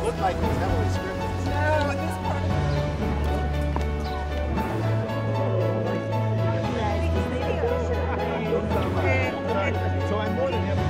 Looked like it was heavily scripted. No, this part. So I'm more than happy.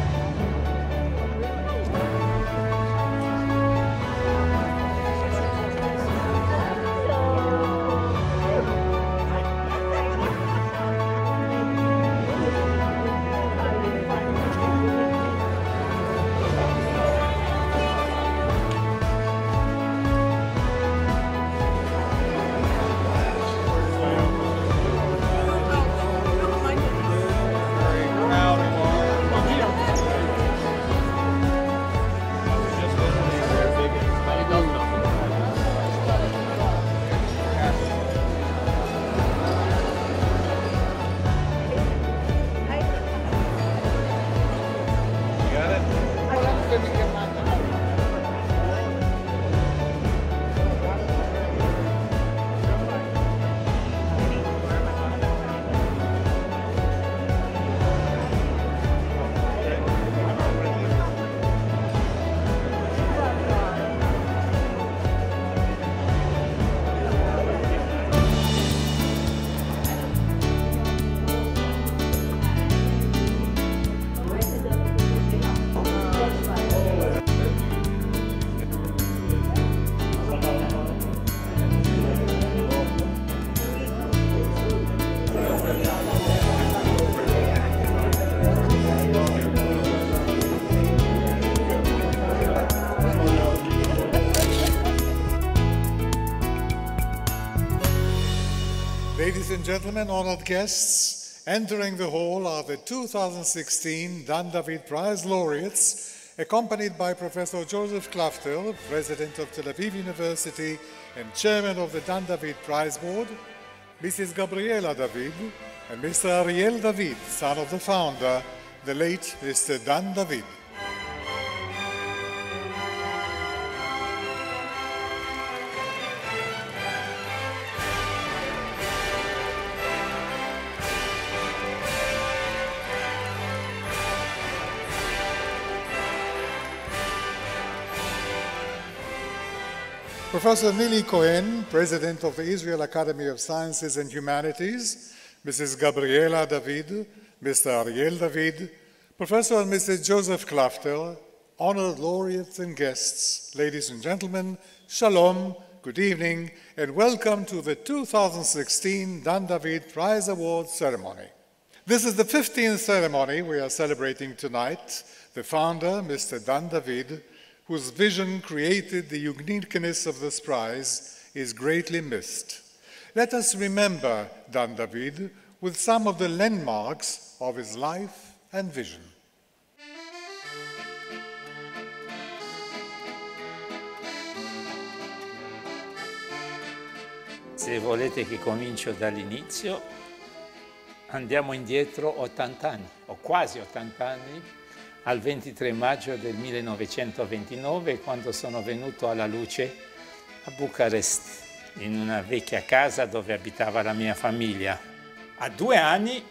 Ladies and gentlemen, honored guests, entering the hall are the 2016 Dan David Prize laureates, accompanied by Professor Joseph Klafter, President of Tel Aviv University and Chairman of the Dan David Prize Board, Mrs. Gabriela David, and Mr. Ariel David, son of the founder, the late Mr. Dan David. Professor Nili Cohen, President of the Israel Academy of Sciences and Humanities, Mrs. Gabriela David, Mr. Ariel David, Professor and Mrs. Joseph Klafter, honored laureates and guests, ladies and gentlemen, shalom, good evening, and welcome to the 2016 Dan David Prize Award ceremony. This is the 15th ceremony we are celebrating tonight. The founder, Mr. Dan David, whose vision created the uniqueness of this prize, is greatly missed. Let us remember Dan David with some of the landmarks of his life and vision. Se volete che comincio dall'inizio, andiamo indietro 80 anni, o quasi 80 anni, al 23 maggio del 1929, quando sono venuto alla luce a Bucarest, in una vecchia casa dove abitava la mia famiglia. A 2 anni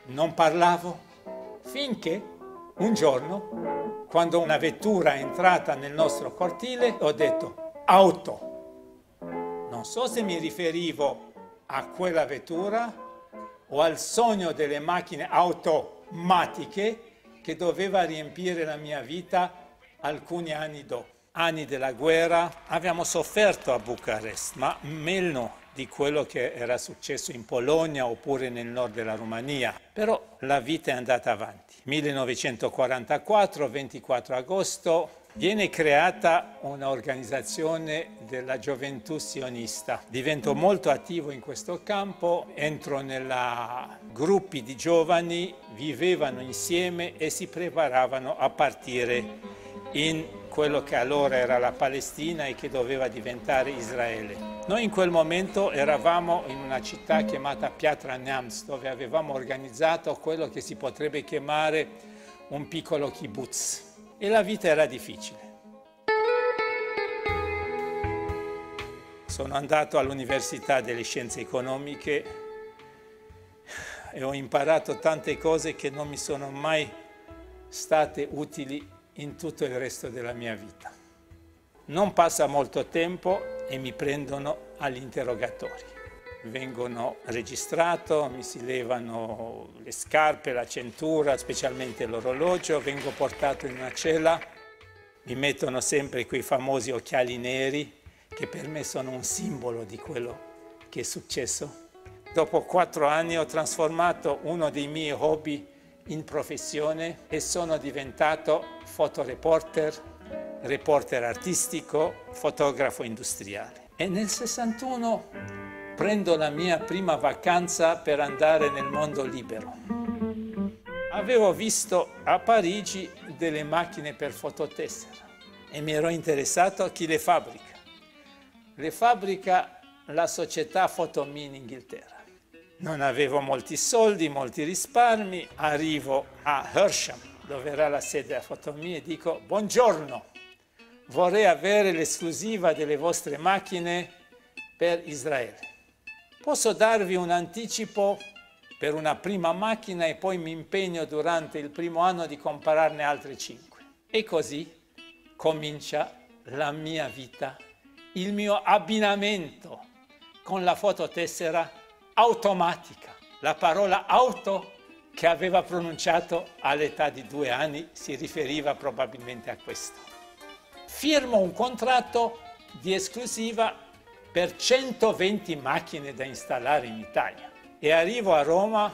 non parlavo, finché un giorno, quando una vettura è entrata nel nostro cortile, ho detto auto. Non so se mi riferivo a quella vettura o al sogno delle macchine automatiche che doveva riempire la mia vita alcuni anni dopo. Anni della guerra, abbiamo sofferto a Bucarest, ma meno di quello che era successo in Polonia oppure nel nord della Romania. Però la vita è andata avanti. 1944, 24 agosto, viene creata un'organizzazione della gioventù sionista. Divento molto attivo in questo campo, entro nella gruppi di giovani, vivevano insieme e si preparavano a partire in quello che allora era la Palestina e che doveva diventare Israele. Noi in quel momento eravamo in una città chiamata Piatra Neamz, dove avevamo organizzato quello che si potrebbe chiamare un piccolo kibbutz. E la vita era difficile. Sono andato all'Università delle Scienze Economiche, e ho imparato tante cose che non mi sono mai state utili in tutto il resto della mia vita. Non passa molto tempo e mi prendono agli interrogatori. Vengono registrato, mi si levano le scarpe, la cintura, specialmente l'orologio, vengo portato in una cella, mi mettono sempre quei famosi occhiali neri che per me sono un simbolo di quello che è successo. Dopo 4 anni ho trasformato uno dei miei hobby in professione e sono diventato fotoreporter, reporter artistico, fotografo industriale. E nel 61 prendo la mia prima vacanza per andare nel mondo libero. Avevo visto a Parigi delle macchine per fototessera e mi ero interessato a chi le fabbrica. Le fabbrica la società Photo-Me in Inghilterra. Non avevo molti soldi, molti risparmi, arrivo a Hersham, dove era la sede della Photo-Me, e dico: buongiorno, vorrei avere l'esclusiva delle vostre macchine per Israele. Posso darvi un anticipo per una prima macchina e poi mi impegno durante il primo anno di comprarne altre 5. E così comincia la mia vita, il mio abbinamento con la fototessera automatica. La parola auto che aveva pronunciato all'età di 2 anni si riferiva probabilmente a questo. Firmo un contratto di esclusiva per 120 macchine da installare in Italia e arrivo a Roma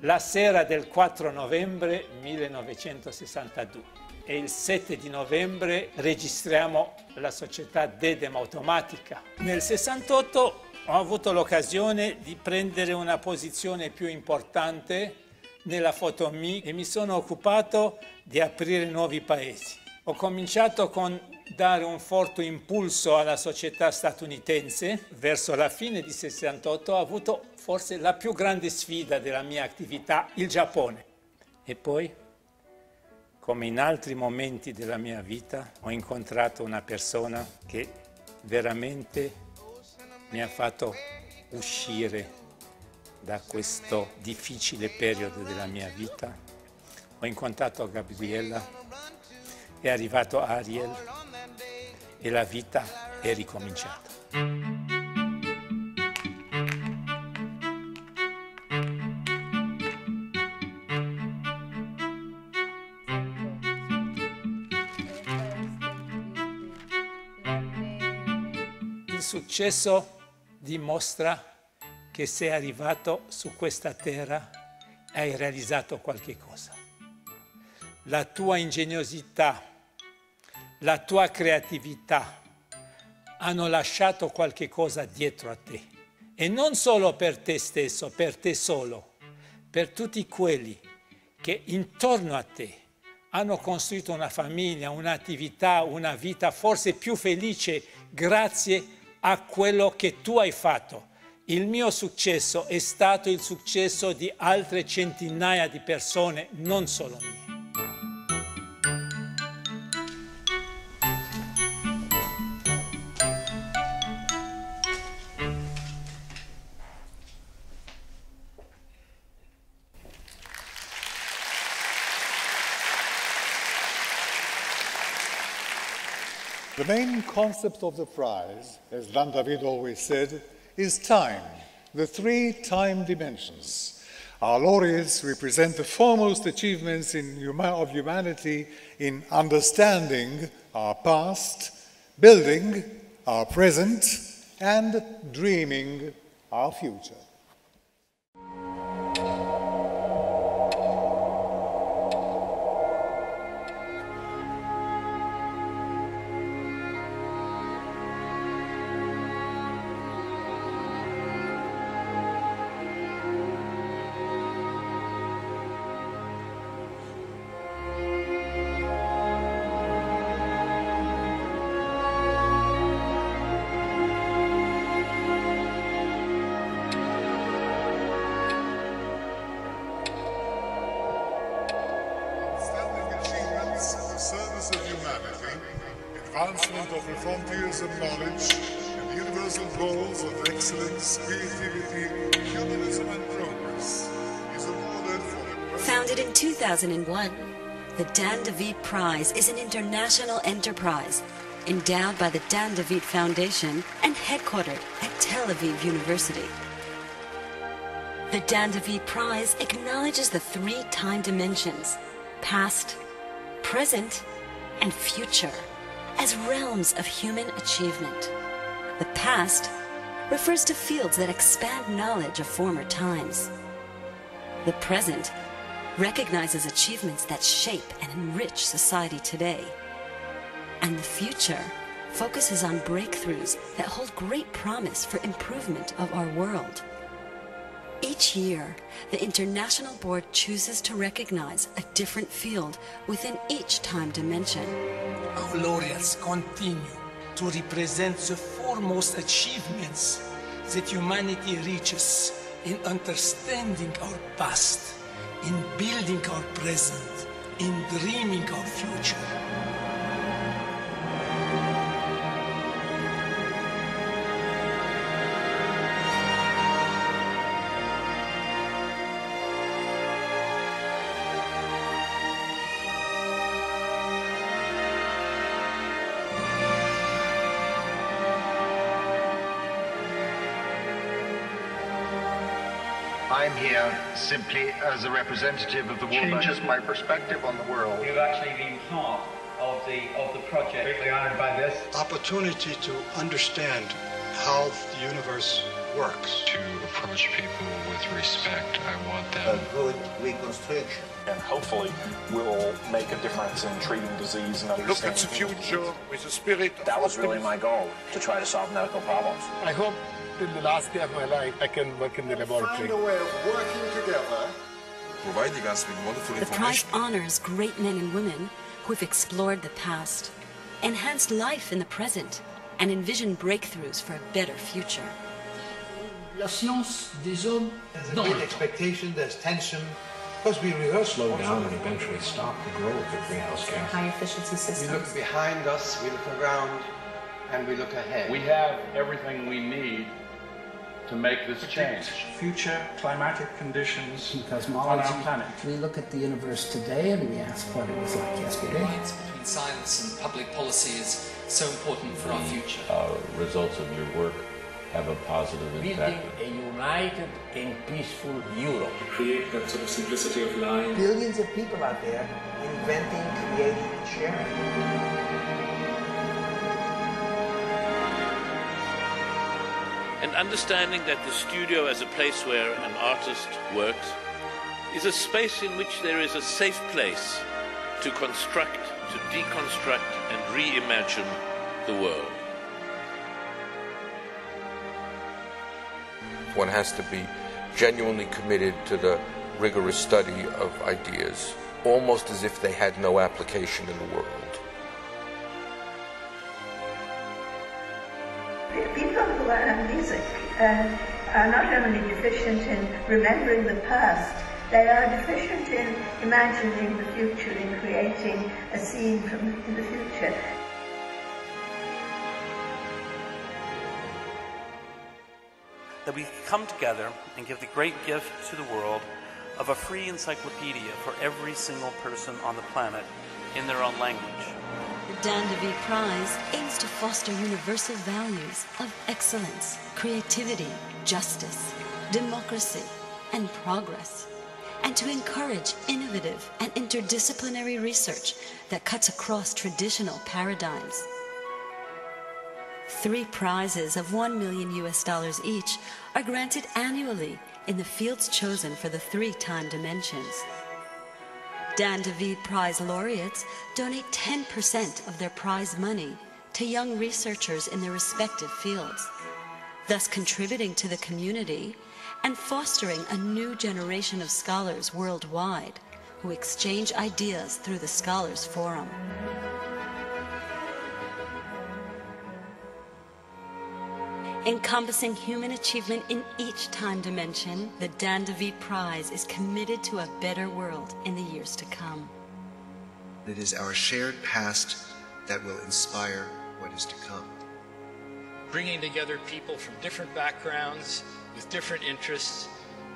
la sera del 4 novembre 1962 e il 7 di novembre registriamo la società Dedem Automatica. Nel 68 ho avuto l'occasione di prendere una posizione più importante nella Photo-Me e mi sono occupato di aprire nuovi paesi. Ho cominciato con dare un forte impulso alla società statunitense. Verso la fine di 68 ho avuto forse la più grande sfida della mia attività, il Giappone. E poi, come in altri momenti della mia vita, ho incontrato una persona che veramente mi ha fatto uscire da questo difficile periodo della mia vita. Ho incontrato Gabriella, è arrivato Ariel e la vita è ricominciata. Il successo dimostra che sei arrivato su questa terra e hai realizzato qualche cosa. La tua ingegnosità, la tua creatività hanno lasciato qualche cosa dietro a te. E non solo per te stesso, per te solo, per tutti quelli che intorno a te hanno costruito una famiglia, un'attività, una vita forse più felice grazie a quello che tu hai fatto. Il mio successo è stato il successo di altre centinaia di persone, non solo mie. The main concept of the prize, as Dan David always said, is time, the 3 time dimensions. Our laureates represent the foremost achievements of humanity in understanding our past, building our present, and dreaming our future. Advancement of the frontiers of knowledge and the universal goals of excellence, creativity, humanism, and progress. Founded in 2001, the Dan DeVito Prize is an international enterprise endowed by the Dan DeVito Foundation and headquartered at Tel Aviv University. The Dan DeVito Prize acknowledges the three time dimensions, past, present, and future, as realms of human achievement. The past refers to fields that expand knowledge of former times. The present recognizes achievements that shape and enrich society today. And the future focuses on breakthroughs that hold great promise for improvement of our world. Each year, the International Board chooses to recognize a different field within each time dimension. Our laureates continue to represent the foremost achievements that humanity reaches in understanding our past, in building our present, in dreaming our future. I'm here simply as a representative of the world. Changes my perspective on the world. You've actually been part of the project. Greatly honored by this opportunity to understand how the universe works. To approach people with respect. I want them. A good reconstruction. And hopefully we'll make a difference in treating disease and understanding. Look at the future with a spirit. That was really my goal, to try to solve medical problems. I hope till the last day of my life I can work in the laboratory. Find a way of working together. Providing us with wonderful The prize honors great men and women who have explored the past, enhanced life in the present, and envisioned breakthroughs for a better future. La science des hommes. There's a great expectation, there's tension, because we rehearse. Slow down and eventually stop the growth of greenhouse gas. High efficiency systems. We look behind us, we look around, and we look ahead. We have everything we need to make this change. Future climatic conditions In on cosmology, our planet. we look at the universe today and we ask what it was like yesterday. Alliance between science and public policy is so important for our future. Results of your work have a positive impact. Building a united and peaceful Europe. Create that sort of simplicity of life. Billions of people out there inventing, creating, and sharing. And understanding that the studio as a place where an artist works is a space in which there is a safe place to construct, to deconstruct and reimagine the world. One has to be genuinely committed to the rigorous study of ideas, almost as if they had no application in the world. People who are amnesic are not only deficient in remembering the past, they are deficient in imagining the future, in creating a scene from the future. That we come together and give the great gift to the world of a free encyclopedia for every single person on the planet in their own language. The Dan DeVito Prize aims to foster universal values of excellence, creativity, justice, democracy, and progress, and to encourage innovative and interdisciplinary research that cuts across traditional paradigms. 3 prizes of $1 million each are granted annually in the fields chosen for the 3 time dimensions. Dan DeVito Prize laureates donate 10% of their prize money to young researchers in their respective fields, thus contributing to the community and fostering a new generation of scholars worldwide who exchange ideas through the Scholars Forum. Encompassing human achievement in each time dimension, the Dan DeVito Prize is committed to a better world in the years to come. It is our shared past that will inspire what is to come. Bringing together people from different backgrounds with different interests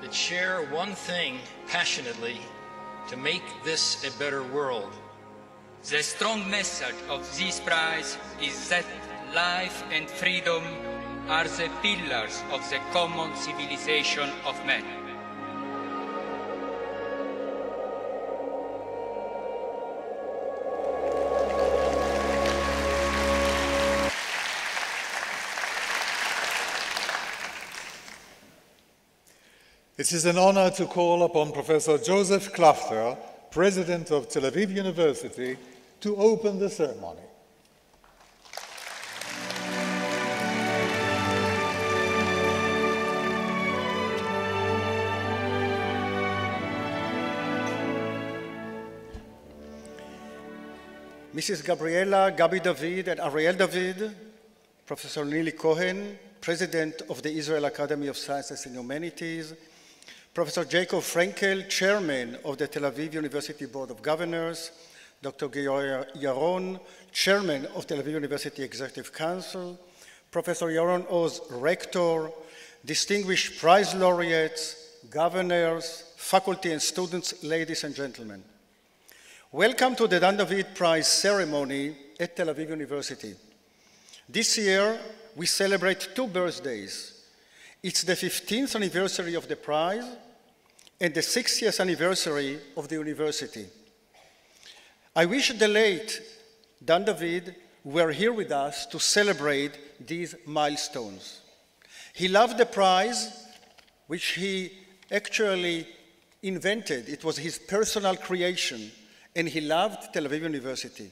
that share one thing passionately, to make this a better world. The strong message of this prize is that life and freedom are the pillars of the common civilization of man. It is an honor to call upon Professor Joseph Klafter, President of Tel Aviv University, to open the ceremony. Mrs. Gabriela Gabi David and Ariel David, Professor Nili Cohen, President of the Israel Academy of Sciences and Humanities, Professor Jacob Frenkel, Chairman of the Tel Aviv University Board of Governors, Dr. Gior Yaron, Chairman of Tel Aviv University Executive Council, Professor Yaron Oz, Rector, distinguished prize laureates, governors, faculty and students, ladies and gentlemen. Welcome to the Dan David Prize ceremony at Tel Aviv University. This year, we celebrate two birthdays. It's the 15th anniversary of the prize and the 60th anniversary of the university. I wish the late Dan David were here with us to celebrate these milestones. He loved the prize, which he actually invented. It was his personal creation, and he loved Tel Aviv University.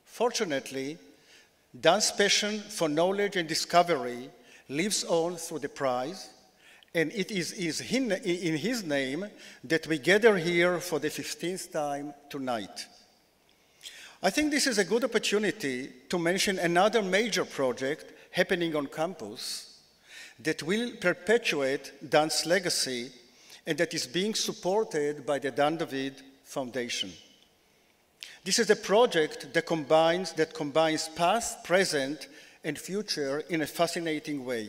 Fortunately, Dan's passion for knowledge and discovery lives on through the prize, and it is in his name that we gather here for the 15th time tonight. I think this is a good opportunity to mention another major project happening on campus that will perpetuate Dan's legacy and that is being supported by the Dan David Foundation. This is a project that combines past, present, and future in a fascinating way.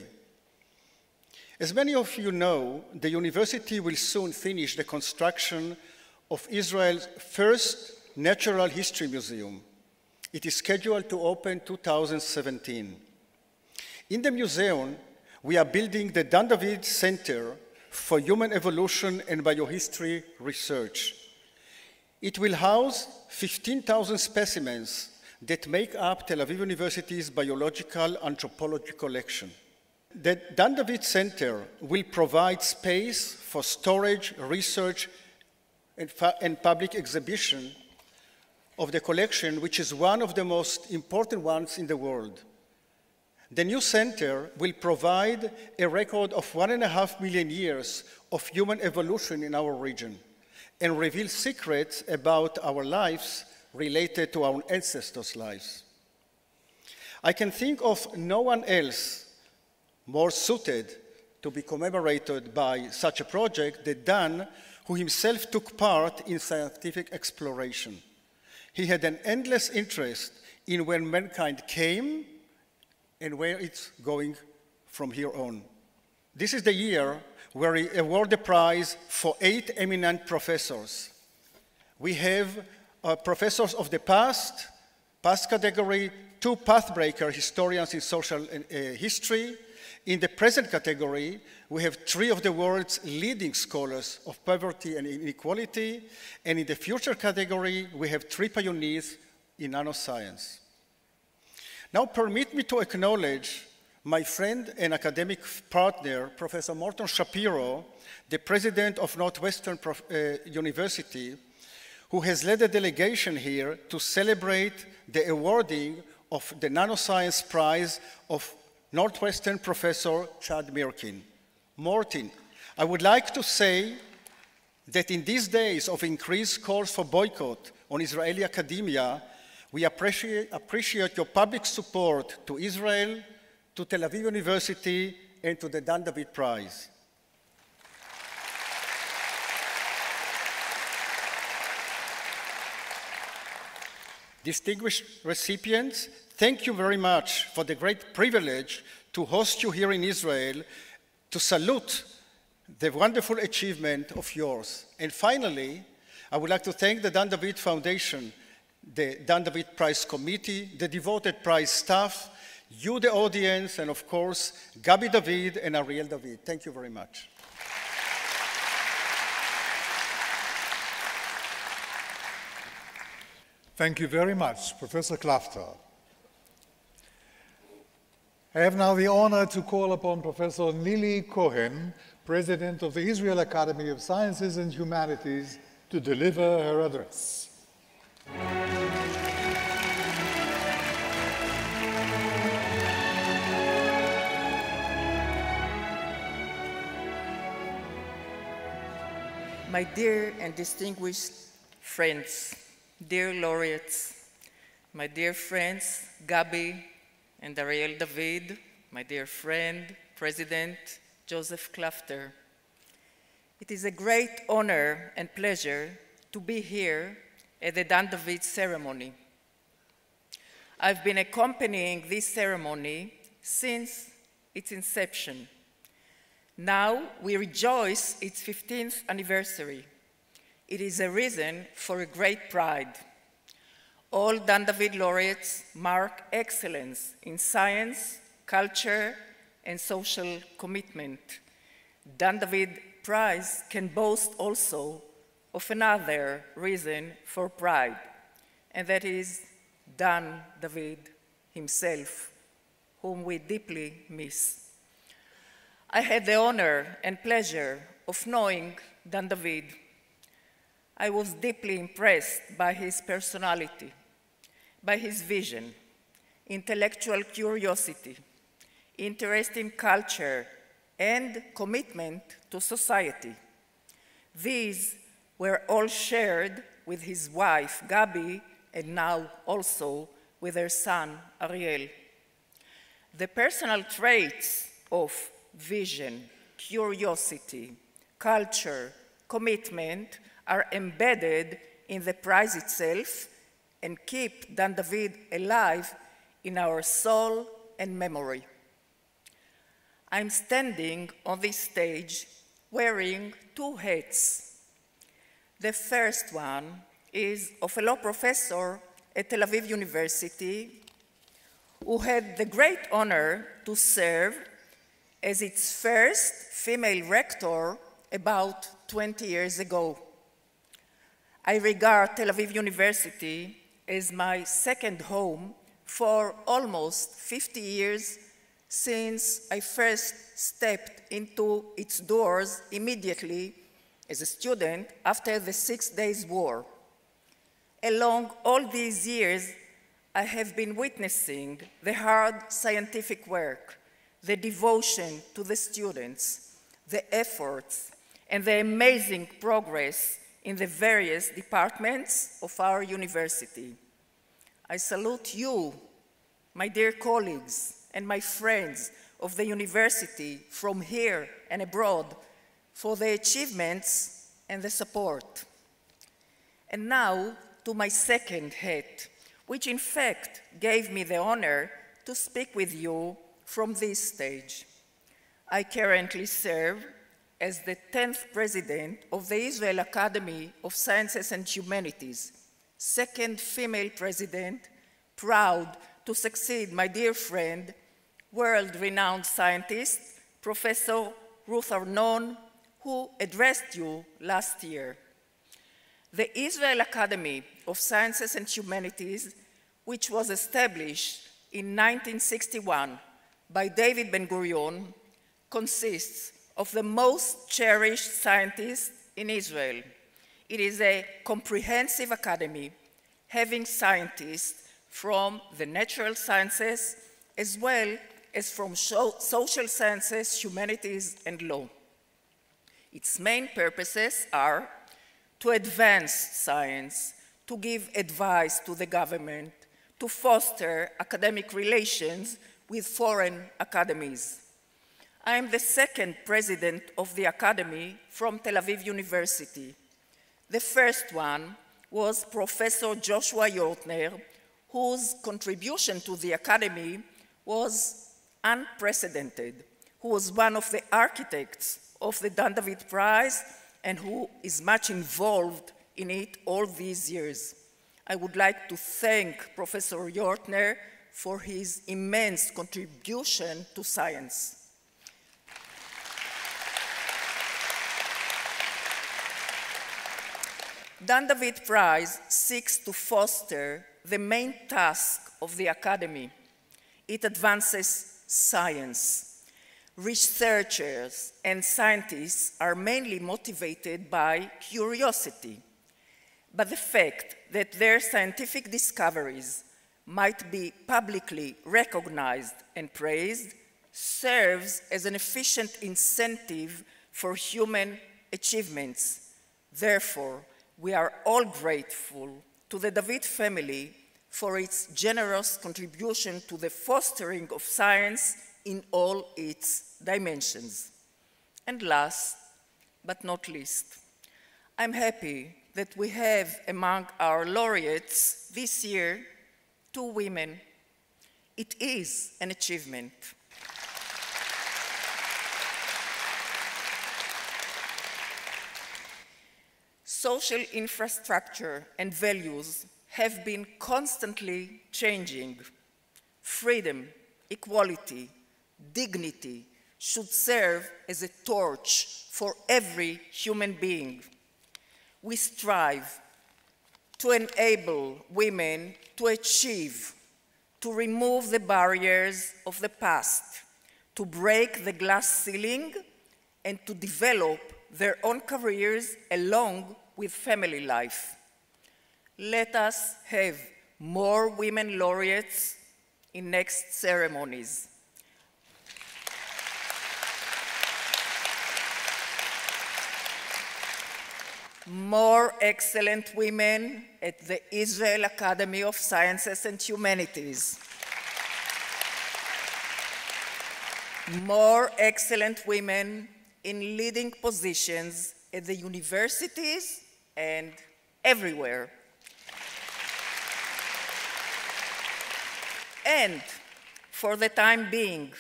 As many of you know, the university will soon finish the construction of Israel's first Natural History Museum. It is scheduled to open 2017. In the museum, we are building the Dan David Center for Human Evolution and Biohistory Research. It will house 15,000 specimens that make up Tel Aviv University's biological anthropology collection. The Dan David Center will provide space for storage, research, and public exhibition of the collection, which is one of the most important ones in the world. The new center will provide a record of 1.5 million years of human evolution in our region and reveal secrets about our lives related to our ancestors' lives. I can think of no one else more suited to be commemorated by such a project than Dan, who himself took part in scientific exploration. He had an endless interest in where mankind came and where it's going from here on. This is the year where we award the prize for 8 eminent professors. We have professors of the past category, 2 pathbreaker historians in social history. In the present category, we have 3 of the world's leading scholars of poverty and inequality. And in the future category, we have 3 pioneers in nanoscience. Now permit me to acknowledge my friend and academic partner, Professor Morton Shapiro, the president of Northwestern University, who has led a delegation here to celebrate the awarding of the Nanoscience Prize of Northwestern Professor Chad Mirkin. Morton, I would like to say that in these days of increased calls for boycott on Israeli academia, we appreciate your public support to Israel, to Tel Aviv University, and to the Dan David Prize. Distinguished recipients, thank you very much for the great privilege to host you here in Israel, to salute the wonderful achievement of yours. And finally, I would like to thank the Dan David Foundation, the Dan David Prize Committee, the devoted prize staff, you, the audience, and of course, Gabi David and Ariel David. Thank you very much. Thank you very much, Professor Klafter. I have now the honor to call upon Professor Nili Cohen, President of the Israel Academy of Sciences and Humanities, to deliver her address. My dear and distinguished friends, dear laureates, my dear friends, Gabi and Ariel David, my dear friend, President Joseph Klafter. It is a great honor and pleasure to be here at the Dan David ceremony. I've been accompanying this ceremony since its inception. Now we rejoice its 15th anniversary. It is a reason for a great pride. All Dan David laureates mark excellence in science, culture, and social commitment. Dan David Prize can boast also of another reason for pride, and that is Dan David himself, whom we deeply miss. I had the honor and pleasure of knowing Dan David. I was deeply impressed by his personality, by his vision, intellectual curiosity, interest in culture, and commitment to society. These were all shared with his wife, Gabi, and now also with her son, Ariel. The personal traits of vision, curiosity, culture, commitment are embedded in the prize itself and keep Dan David alive in our soul and memory. I'm standing on this stage wearing two hats. The first one is of a law professor at Tel Aviv University who had the great honor to serve as its first female rector about 20 years ago. I regard Tel Aviv University as my second home for almost 50 years since I first stepped into its doors immediately as a student after the 6 Days War. Along all these years, I have been witnessing the hard scientific work, the devotion to the students, the efforts, and the amazing progress in the various departments of our university. I salute you, my dear colleagues, and my friends of the university from here and abroad for the achievements and the support. And now to my second hat, which in fact gave me the honor to speak with you from this stage. I currently serve as the 10th president of the Israel Academy of Sciences and Humanities, second female president, proud to succeed my dear friend, world-renowned scientist, Professor Ruth Arnon, who addressed you last year. The Israel Academy of Sciences and Humanities, which was established in 1961 by David Ben-Gurion, consists of the most cherished scientists in Israel. It is a comprehensive academy having scientists from the natural sciences as well as from social sciences, humanities, and law. Its main purposes are to advance science, to give advice to the government, to foster academic relations with foreign academies. I am the second president of the Academy from Tel Aviv University. The first one was Professor Joshua Yortner, whose contribution to the Academy was unprecedented, who was one of the architects of the Dan David Prize and who is much involved in it all these years. I would like to thank Professor Jortner for his immense contribution to science. Dan David Prize seeks to foster the main task of the Academy. It advances science. Researchers and scientists are mainly motivated by curiosity, but the fact that their scientific discoveries might be publicly recognized and praised serves as an efficient incentive for human achievements. Therefore, we are all grateful to the David family for its generous contribution to the fostering of science in all its dimensions. And last but not least, I'm happy that we have among our laureates this year 2 women. It is an achievement. Social infrastructure and values have been constantly changing. Freedom, equality, dignity should serve as a torch for every human being. We strive to enable women to achieve, to remove the barriers of the past, to break the glass ceiling, and to develop their own careers along with family life. Let us have more women laureates in next ceremonies. More excellent women at the Israel Academy of Sciences and Humanities. More excellent women in leading positions at the universities and everywhere. And for the time being,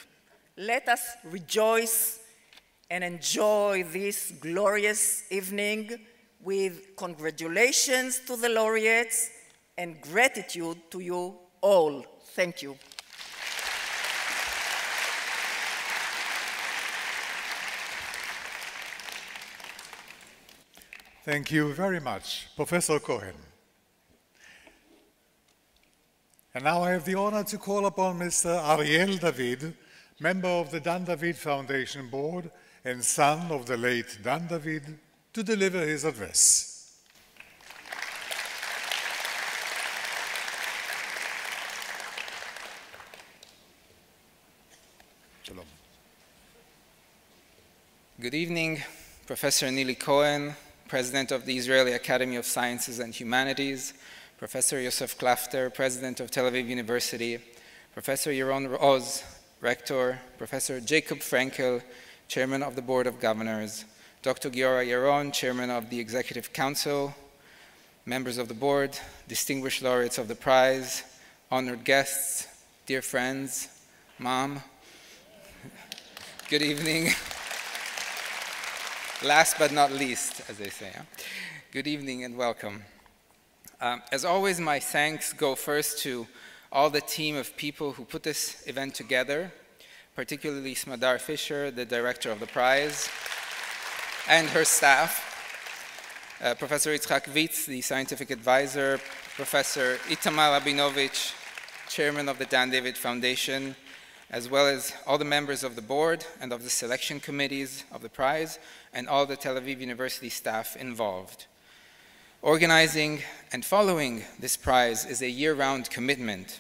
let us rejoice and enjoy this glorious evening with congratulations to the laureates and gratitude to you all. Thank you. Thank you very much, Professor Cohen. And now I have the honor to call upon Mr. Ariel David, member of the Dan David Foundation Board and son of the late Dan David, to deliver his address. Shalom. Good evening, Professor Nili Cohen, President of the Israeli Academy of Sciences and Humanities, Professor Yosef Klafter, President of Tel Aviv University, Professor Yaron Oz, Rector, Professor Jacob Frankel, Chairman of the Board of Governors, Dr. Giora Yaron, Chairman of the Executive Council, members of the board, distinguished laureates of the prize, honored guests, dear friends, Mom, good evening. Last but not least, as they say. Good evening and welcome. As always, my thanks go first to all the team of people who put this event together, particularly Smadar Fisher, the director of the prize, and her staff, Professor Yitzhak Vitz, the scientific advisor, Professor Itamar Rabinovich, chairman of the Dan David Foundation, as well as all the members of the board and of the selection committees of the prize, and all the Tel Aviv University staff involved. Organizing and following this prize is a year-round commitment,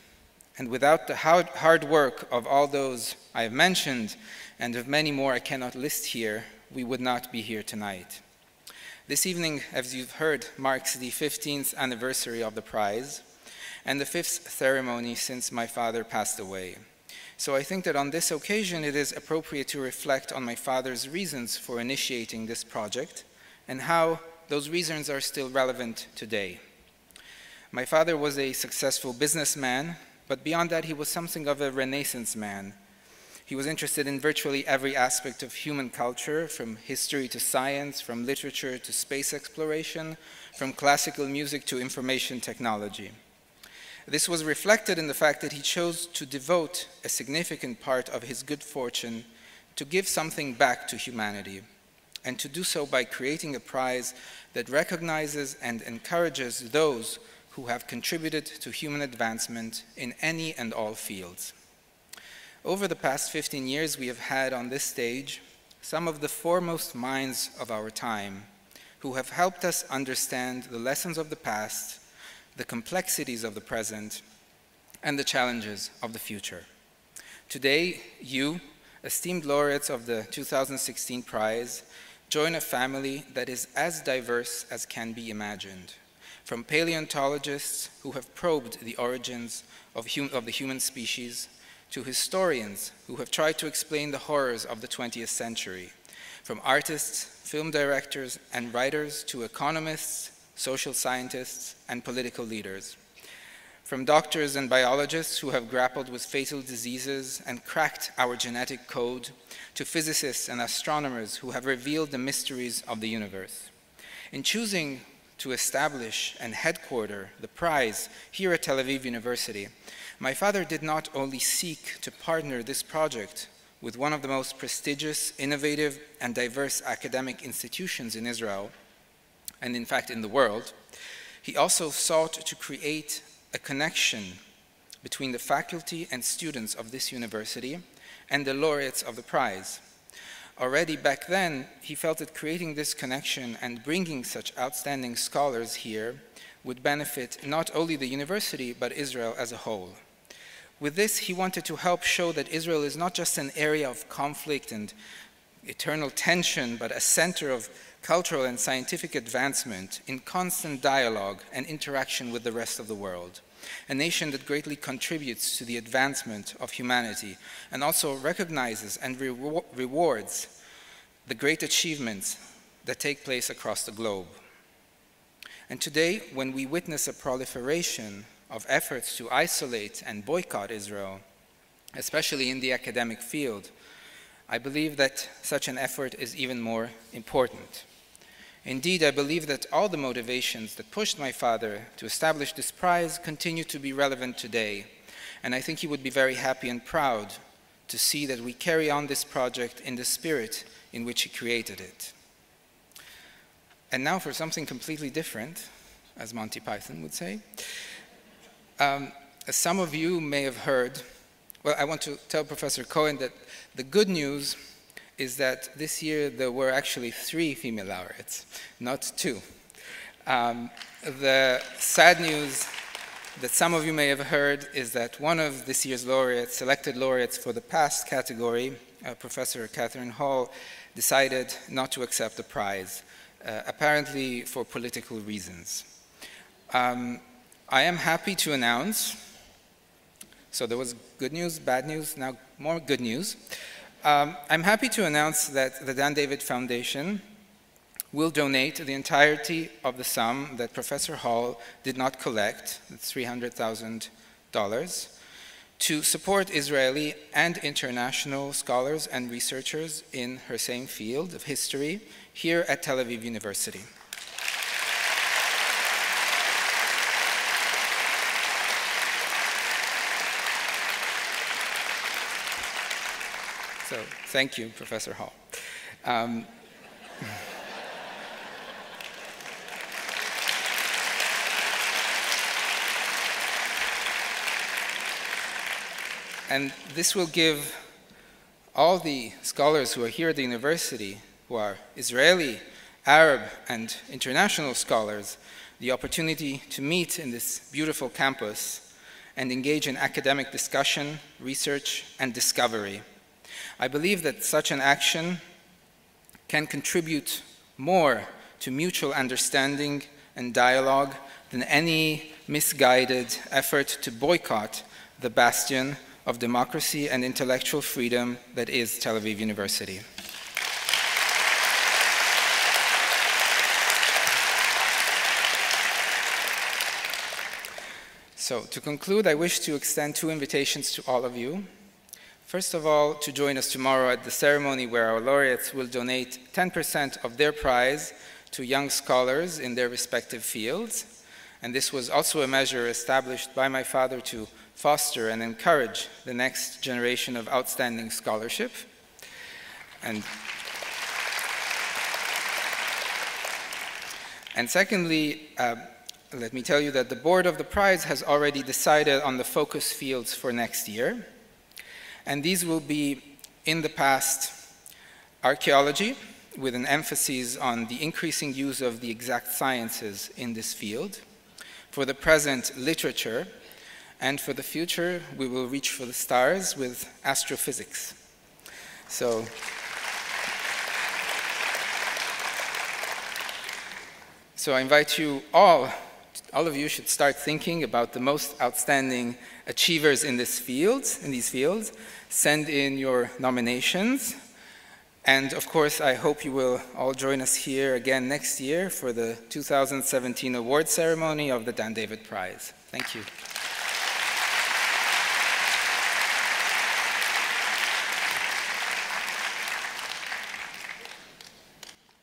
and without the hard work of all those I have mentioned, and of many more I cannot list here, we would not be here tonight. This evening, as you've heard, marks the 15th anniversary of the prize, and the 5th ceremony since my father passed away. So I think that on this occasion it is appropriate to reflect on my father's reasons for initiating this project and how those reasons are still relevant today. My father was a successful businessman, but beyond that he was something of a Renaissance man. He was interested in virtually every aspect of human culture, from history to science, from literature to space exploration, from classical music to information technology. This was reflected in the fact that he chose to devote a significant part of his good fortune to give something back to humanity, and to do so by creating a prize that recognizes and encourages those who have contributed to human advancement in any and all fields. Over the past 15 years, we have had on this stage some of the foremost minds of our time who have helped us understand the lessons of the past, the complexities of the present, and the challenges of the future. Today, you, esteemed laureates of the 2016 prize, join a family that is as diverse as can be imagined. From paleontologists who have probed the origins of the human species, to historians who have tried to explain the horrors of the 20th century, from artists, film directors, and writers to economists, social scientists, and political leaders. From doctors and biologists who have grappled with fatal diseases and cracked our genetic code, to physicists and astronomers who have revealed the mysteries of the universe. In choosing to establish and headquarter the prize here at Tel Aviv University, my father did not only seek to partner this project with one of the most prestigious, innovative, and diverse academic institutions in Israel, and in fact in the world, he also sought to create a connection between the faculty and students of this university and the laureates of the prize. Already back then, he felt that creating this connection and bringing such outstanding scholars here would benefit not only the university, but Israel as a whole. With this, he wanted to help show that Israel is not just an area of conflict and eternal tension, but a center of cultural and scientific advancement in constant dialogue and interaction with the rest of the world. A nation that greatly contributes to the advancement of humanity and also recognizes and rewards the great achievements that take place across the globe. And today, when we witness a proliferation of efforts to isolate and boycott Israel, especially in the academic field, I believe that such an effort is even more important. Indeed, I believe that all the motivations that pushed my father to establish this prize continue to be relevant today, and I think he would be very happy and proud to see that we carry on this project in the spirit in which he created it. And now for something completely different, as Monty Python would say. As some of you may have heard, well, I want to tell Professor Cohen that the good news is that this year there were actually 3 female laureates, not 2. The sad news that some of you may have heard is that one of this year's laureates, selected laureates for the past category, Professor Catherine Hall, decided not to accept the prize, apparently for political reasons. I am happy to announce, so there was good news, bad news, now more good news. I'm happy to announce that the Dan David Foundation will donate the entirety of the sum that Professor Hall did not collect, that's $300,000, to support Israeli and international scholars and researchers in her same field of history here at Tel Aviv University. So, thank you, Professor Hall. And this will give all the scholars who are here at the university, who are Israeli, Arab, and international scholars, the opportunity to meet in this beautiful campus and engage in academic discussion, research, and discovery. I believe that such an action can contribute more to mutual understanding and dialogue than any misguided effort to boycott the bastion of democracy and intellectual freedom that is Tel Aviv University. So, to conclude, I wish to extend 2 invitations to all of you. First of all, to join us tomorrow at the ceremony where our laureates will donate 10% of their prize to young scholars in their respective fields. And this was also a measure established by my father to foster and encourage the next generation of outstanding scholarship. And secondly, let me tell you that the board of the prize has already decided on the focus fields for next year. And these will be, in the past, archaeology, with an emphasis on the increasing use of the exact sciences in this field. For the present, literature. And for the future, we will reach for the stars with astrophysics. So I invite you all of you should start thinking about the most outstanding achievers in these fields. Send in your nominations. And of course, I hope you will all join us here again next year for the 2017 award ceremony of the Dan David Prize. Thank you.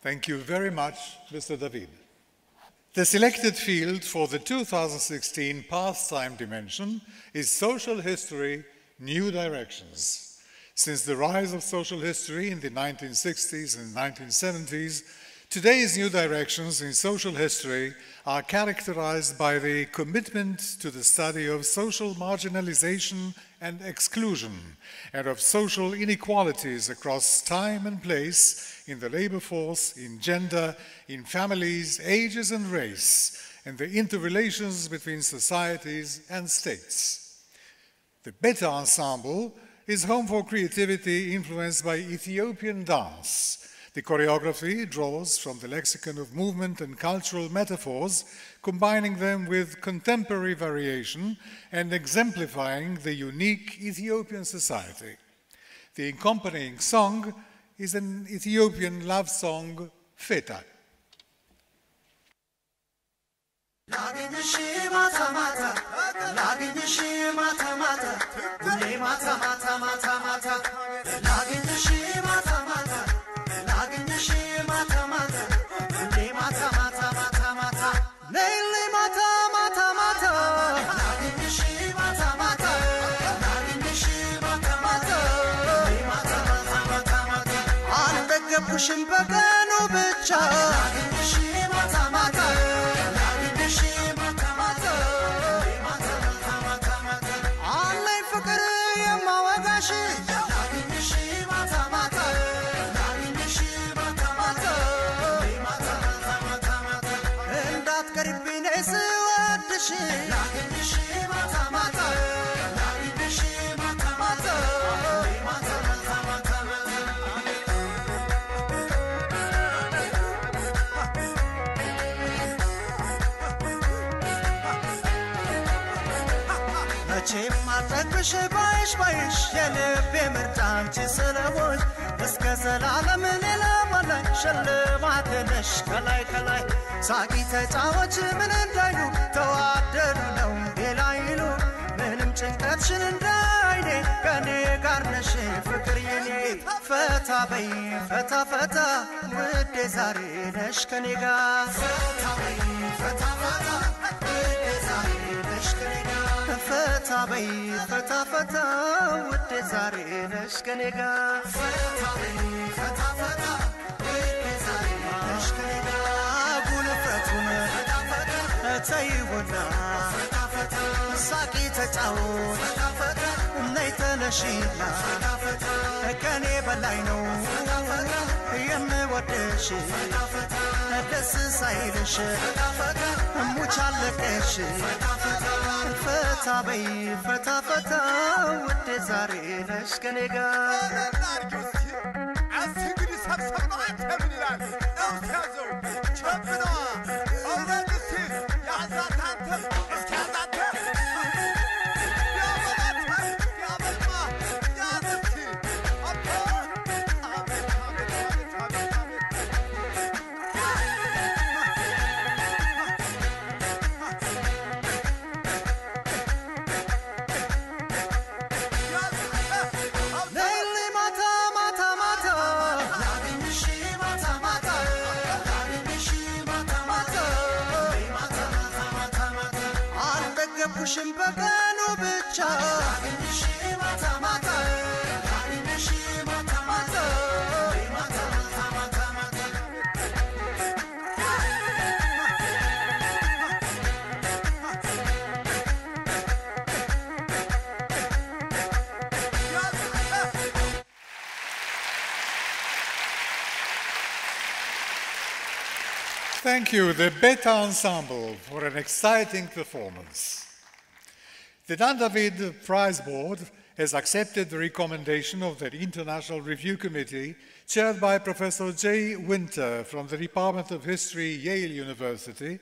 Thank you very much, Mr. David. The selected field for the 2016 Pastime Dimension is Social History, New Directions. Since the rise of social history in the 1960s and 1970s, today's new directions in social history are characterized by the commitment to the study of social marginalization and exclusion, and of social inequalities across time and place in the labor force, in gender, in families, ages and race, and the interrelations between societies and states. The Beta Ensemble is home for creativity influenced by Ethiopian dance. The choreography draws from the lexicon of movement and cultural metaphors, combining them with contemporary variation and exemplifying the unique Ethiopian society. The accompanying song is an Ethiopian love song, Feta. Pushing back and بايش يلب مرتانتي سلوش اسكز العالم ليلا ولا شلماتنش كلاي كلاي ساقي تጫወች ምን እንዳይሉ ተዋደዱ ነው ሌላይሉ ምንም ጭንቀትሽን እንዳይኔ ከኔ ጋር ነሽ ፍቅር የኔ ፈታ በይ ፈታ ፈታ ውዴ ዛሬ ነሽ ከኔ ጋር ፈታ በይ ፈታ ፈታ ውዴ ዛሬ ነሽ ከኔ ጋር ፈታ በይ ፈታ ፈታ ውዴ ዛሬ ነሽ ከኔ ጋር ፈታ በይ ፈታ ፈታ ውዴ ዛሬ ነሽ ከኔ ጋር ጉልፈቱን ፈታ ፈታ ተይውና ፈታ ፈታ ሳቂ ተጫወት ፈታ ፈታ ነይ ተነሺና ፈታ ፈታ ከኔ በላይ ነው ፈታ ፈታ የምወድሽ ፈታ ፈታ ደስ ሳይልሽ ፈታ ፈታ ሙቻለቀሽ ፈታ ፈታ ፈታ በይ ፈታ ፈታ ውዴ ዛሬ ነሽ ከኔ ጋር አስግሪ ሰብሰብ ነው አንተ ምን ይላል ያዘው ቸብና አውራድስ ያዛት አንተ እስኪ ያዛት አልኩሽም በቀኑ ብቻ ላግኝሽ ማታ ማታ ላግኝሽ ማታ ማታ ማታ ማታ ማታ Thank you, the Beta Ensemble, for an exciting performance. The Dan David Prize Board has accepted the recommendation of the International Review Committee, chaired by Professor Jay Winter from the Department of History, Yale University,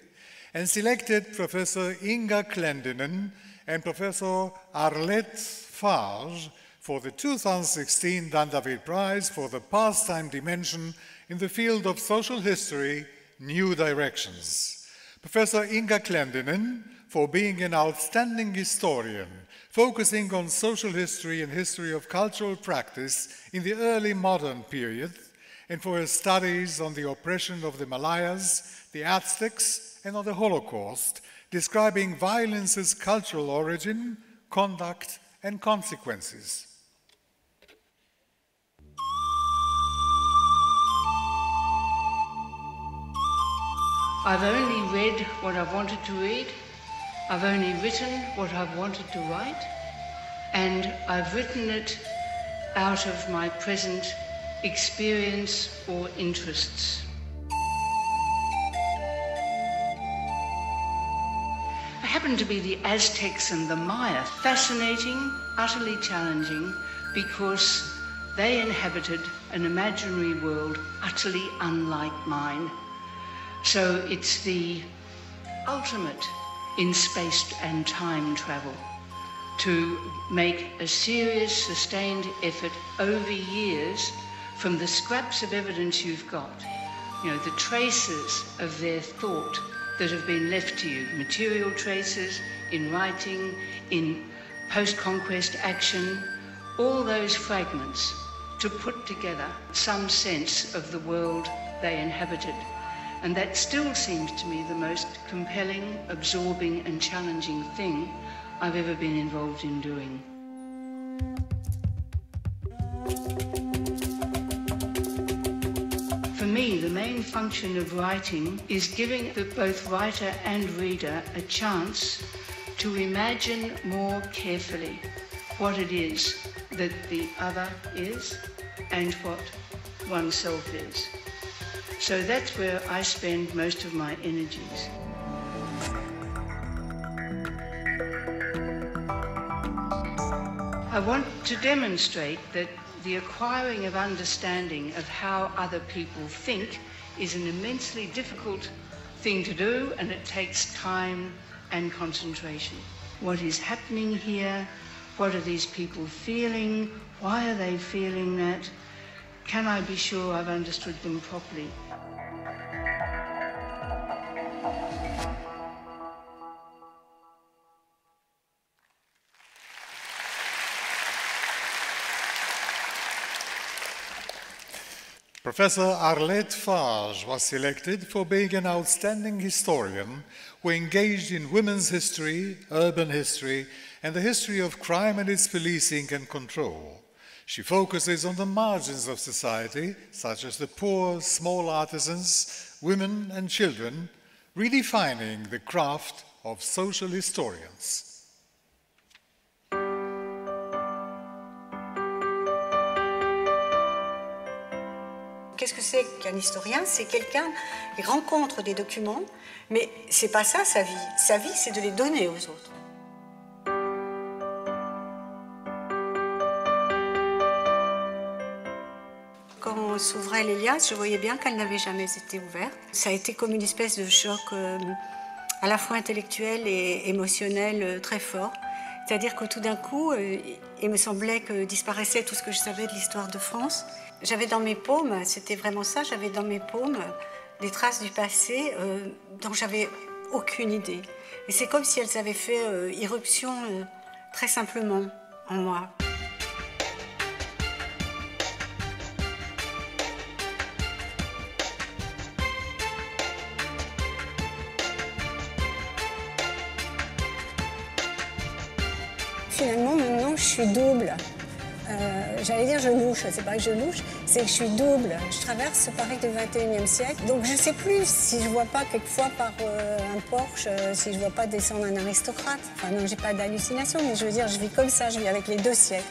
and selected Professor Inga Klendinen and Professor Arlette Farge for the 2016 Dan David Prize for the pastime dimension in the field of social history, New Directions. Professor Inga Klendinen for being an outstanding historian, focusing on social history and history of cultural practice in the early modern period, and for her studies on the oppression of the Malayas, the Aztecs, and on the Holocaust, describing violence's cultural origin, conduct, and consequences. I've only read what I've wanted to read, I've only written what I've wanted to write, and I've written it out of my present experience or interests. I happen to be the Aztecs and the Maya. Fascinating, utterly challenging, because they inhabited an imaginary world utterly unlike mine. So it's the ultimate in space and time travel, to make a serious, sustained effort over years from the scraps of evidence you've got, you know, the traces of their thought that have been left to you, material traces in writing, in post-conquest action, all those fragments, to put together some sense of the world they inhabited. And that still seems to me the most compelling, absorbing, and challenging thing I've ever been involved in doing. For me, the main function of writing is giving both writer and reader a chance to imagine more carefully what it is that the other is and what oneself is. So that's where I spend most of my energies. I want to demonstrate that the acquiring of understanding of how other people think is an immensely difficult thing to do, and it takes time and concentration. What is happening here? What are these people feeling? Why are they feeling that? Can I be sure I've understood them properly? Professor Arlette Farge was selected for being an outstanding historian who engaged in women's history, urban history, and the history of crime and its policing and control. She focuses on the margins of society, such as the poor, small artisans, women and children, redefining the craft of social historians. Qu'est-ce que c'est qu'un historien? C'est quelqu'un qui rencontre des documents, mais c'est pas ça sa vie. Sa vie, c'est de les donner aux autres. Quand on s'ouvrait les liasses, je voyais bien qu'elles n'avaient jamais été ouvertes. Ça a été comme une espèce de choc à la fois intellectuel et émotionnel très fort. C'est-à-dire que tout d'un coup, il me semblait que disparaissait tout ce que je savais de l'histoire de France. J'avais dans mes paumes, c'était vraiment ça, j'avais dans mes paumes des traces du passé dont j'avais aucune idée. Et c'est comme si elles avaient fait irruption très simplement en moi. finalement, maintenant, je suis double. J'allais dire je louche, c'est pas que je louche, c'est que je suis double. Je traverse ce Paris du 21e siècle. Donc je sais plus si je vois pas quelquefois par un Porsche, si je vois pas descendre un aristocrate. Enfin non, j'ai pas d'hallucination, mais je veux dire, je vis comme ça, je vis avec les deux siècles.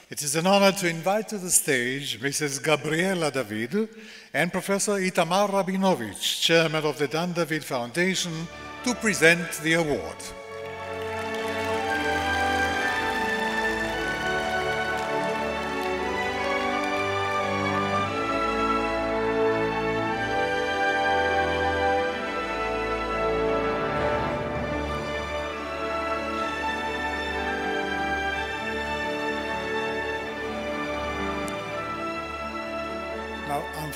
It is an honor to invite to the stage Mrs. Gabriela David and Professor Itamar Rabinovich, Chairman of the Dan David Foundation, to present the award.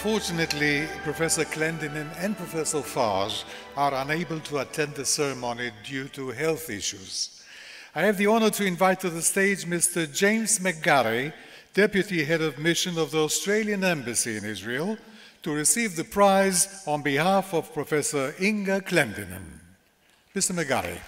Unfortunately, Professor Clendenin and Professor Farge are unable to attend the ceremony due to health issues. I have the honor to invite to the stage Mr. James McGarry, Deputy Head of Mission of the Australian Embassy in Israel, to receive the prize on behalf of Professor Inga Clendenin. Mr. McGarry.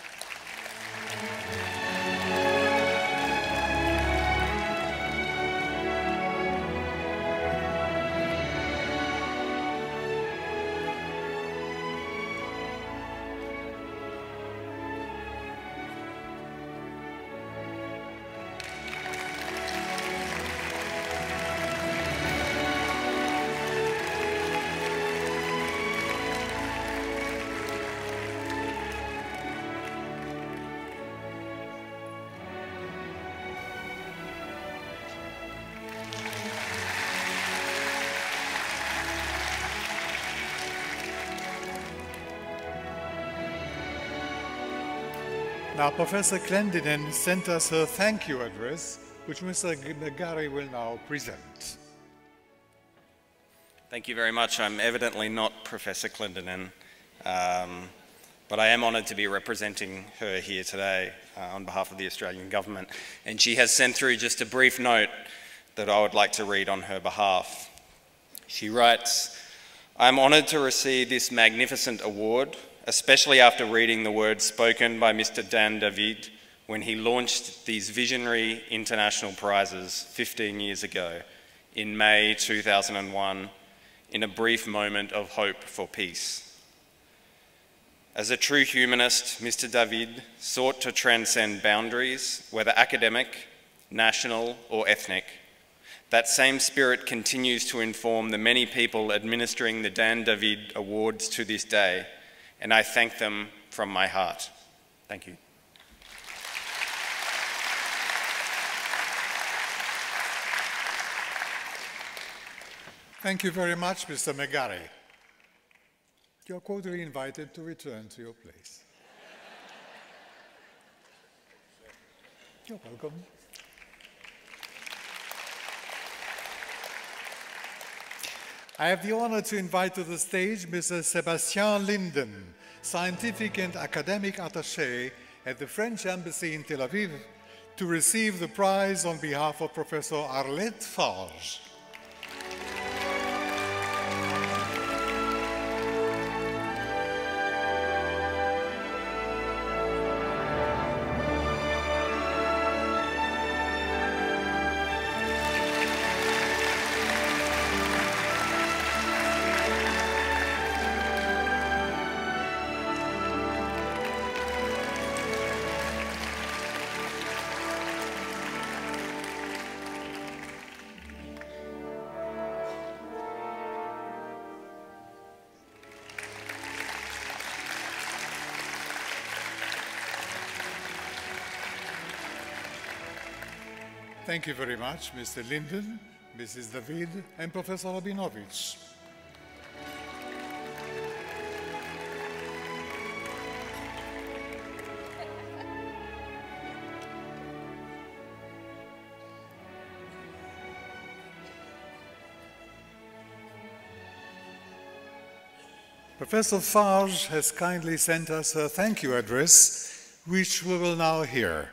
Now, Professor Clendenin sent us her thank you address, which Mr. McGarry will now present. Thank you very much. I'm evidently not Professor Clendenin, but I am honoured to be representing her here today on behalf of the Australian government. And she has sent through just a brief note that I would like to read on her behalf. She writes, "I'm honoured to receive this magnificent award, especially after reading the words spoken by Mr. Dan David when he launched these visionary international prizes 15 years ago in May 2001 in a brief moment of hope for peace. As a true humanist, Mr. David sought to transcend boundaries, whether academic, national, or ethnic. That same spirit continues to inform the many people administering the Dan David Awards to this day, and I thank them from my heart." Thank you. Thank you very much, Mr. McGarry. You are cordially invited to return to your place. You're welcome. I have the honor to invite to the stage Mr. Sébastien Linden, Scientific and Academic Attaché at the French Embassy in Tel Aviv, to receive the prize on behalf of Professor Arlette Farge. Thank you very much, Mr. Linden, Mrs. David, and Professor Rabinovich. Professor Farge has kindly sent us a thank you address, which we will now hear.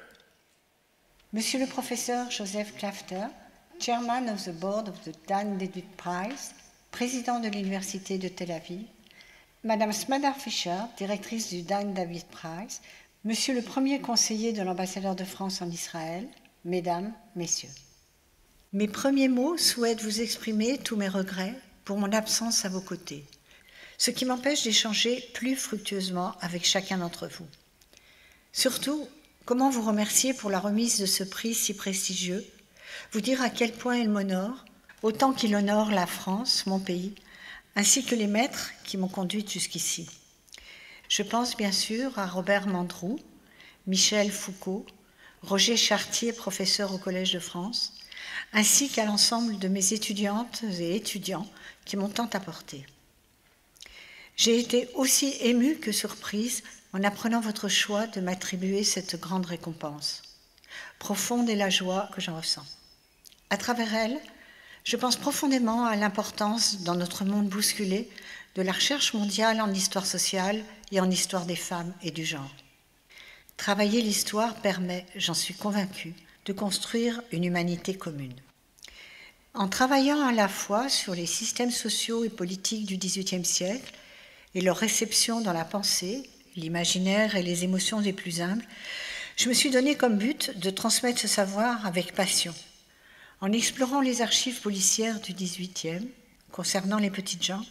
Monsieur le professeur Joseph Clafter, Chairman of the Board of the Dan David Prize, président de l'Université de Tel Aviv, Madame Smadar Fischer, directrice du Dan David Prize, Monsieur le premier conseiller de l'ambassadeur de France en Israël, Mesdames, Messieurs. Mes premiers mots souhaitent vous exprimer tous mes regrets pour mon absence à vos côtés, ce qui m'empêche d'échanger plus fructueusement avec chacun d'entre vous. Surtout, comment vous remercier pour la remise de ce prix si prestigieux, vous dire à quel point il m'honore, autant qu'il honore la France, mon pays, ainsi que les maîtres qui m'ont conduite jusqu'ici. Je pense bien sûr à Robert Mandrou, Michel Foucault, Roger Chartier, professeur au Collège de France, ainsi qu'à l'ensemble de mes étudiantes et étudiants qui m'ont tant apporté. J'ai été aussi émue que surprise en apprenant votre choix de m'attribuer cette grande récompense. Profonde est la joie que j'en ressens. À travers elle, je pense profondément à l'importance, dans notre monde bousculé, de la recherche mondiale en histoire sociale et en histoire des femmes et du genre. Travailler l'histoire permet, j'en suis convaincue, de construire une humanité commune. En travaillant à la fois sur les systèmes sociaux et politiques du XVIIIe siècle et leur réception dans la pensée, l'imaginaire et les émotions des plus humbles, je me suis donné comme but de transmettre ce savoir avec passion. En explorant les archives policières du XVIIIe, concernant les petites gens,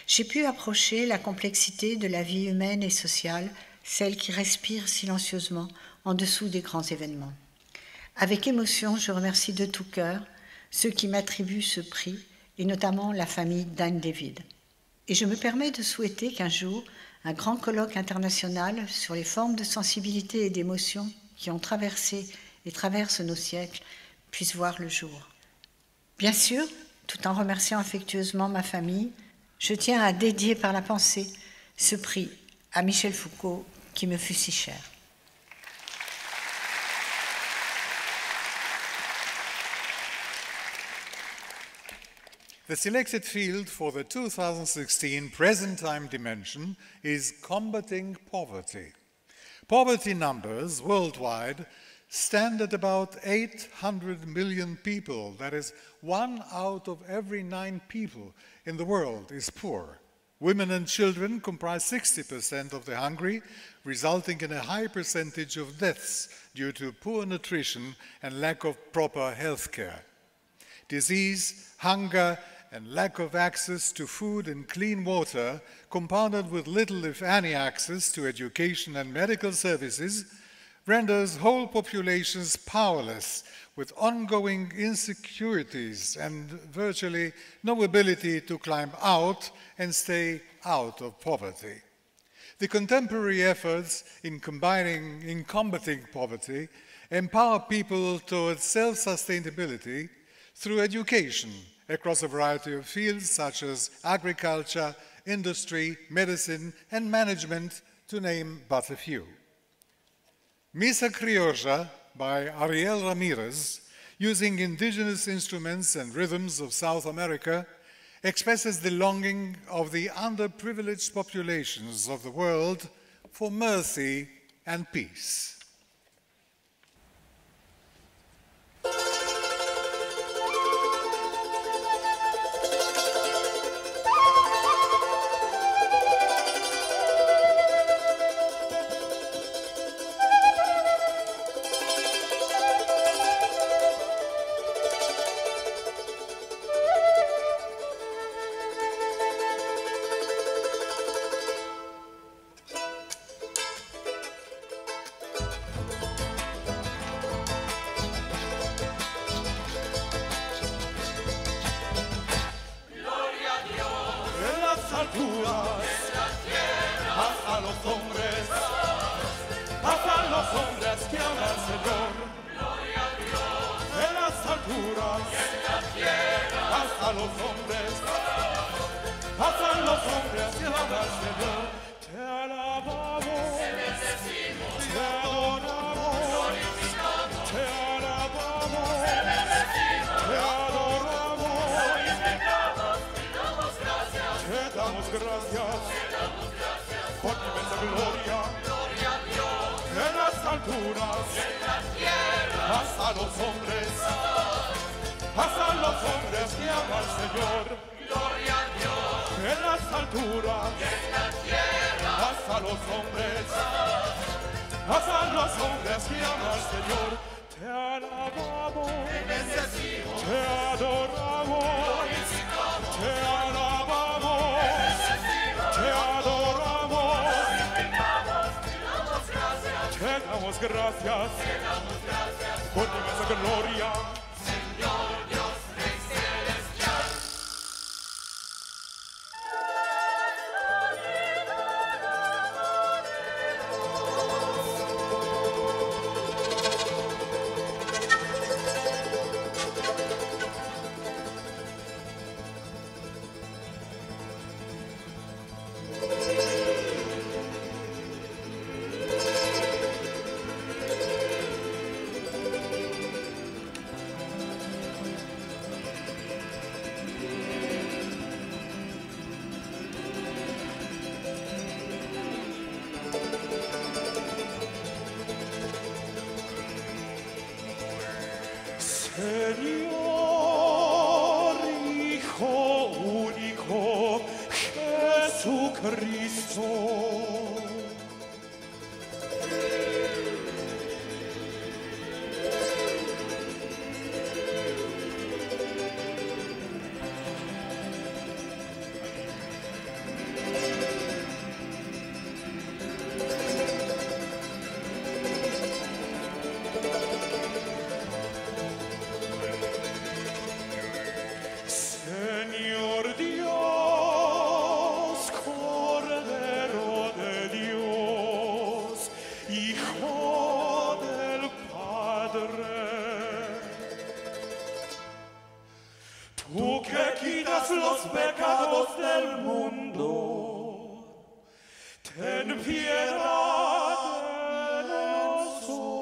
j'ai pu approcher la complexité de la vie humaine et sociale, celle qui respire silencieusement en dessous des grands événements. Avec émotion, je remercie de tout cœur ceux qui m'attribuent ce prix, et notamment la famille Dan David. Et je me permets de souhaiter qu'un jour, un grand colloque international sur les formes de sensibilité et d'émotion qui ont traversé et traversent nos siècles puisse voir le jour. Bien sûr, tout en remerciant affectueusement ma famille, je tiens à dédier par la pensée ce prix à Michel Foucault qui me fut si cher. The selected field for the 2016 present time dimension is combating poverty. Poverty numbers worldwide stand at about 800 million people. That is, 1 out of every 9 people in the world is poor. Women and children comprise 60% of the hungry, resulting in a high percentage of deaths due to poor nutrition and lack of proper health care. Disease, hunger, and lack of access to food and clean water, compounded with little, if any, access to education and medical services, renders whole populations powerless, with ongoing insecurities and virtually no ability to climb out and stay out of poverty. The contemporary efforts in combating poverty empower people towards self-sustainability through education across a variety of fields such as agriculture, industry, medicine, and management, to name but a few. Misa Criolla by Ariel Ramirez, using indigenous instruments and rhythms of South America, expresses the longing of the underprivileged populations of the world for mercy and peace. Gracias. por tu inmensa gloria, en las alturas, hasta los hombres que ama al Señor. En las alturas, hasta los hombres que ama al Señor. Te alabamos, te adoramos, te alabamos, te adoramos, te damos gracias por tu inmensa gloria. Señor, Hijo único, Jesucristo. Señor Dios, Cordero de Dios, Hijo del Padre, tú que quitas los pecados del mundo, ten piedad de nosotros.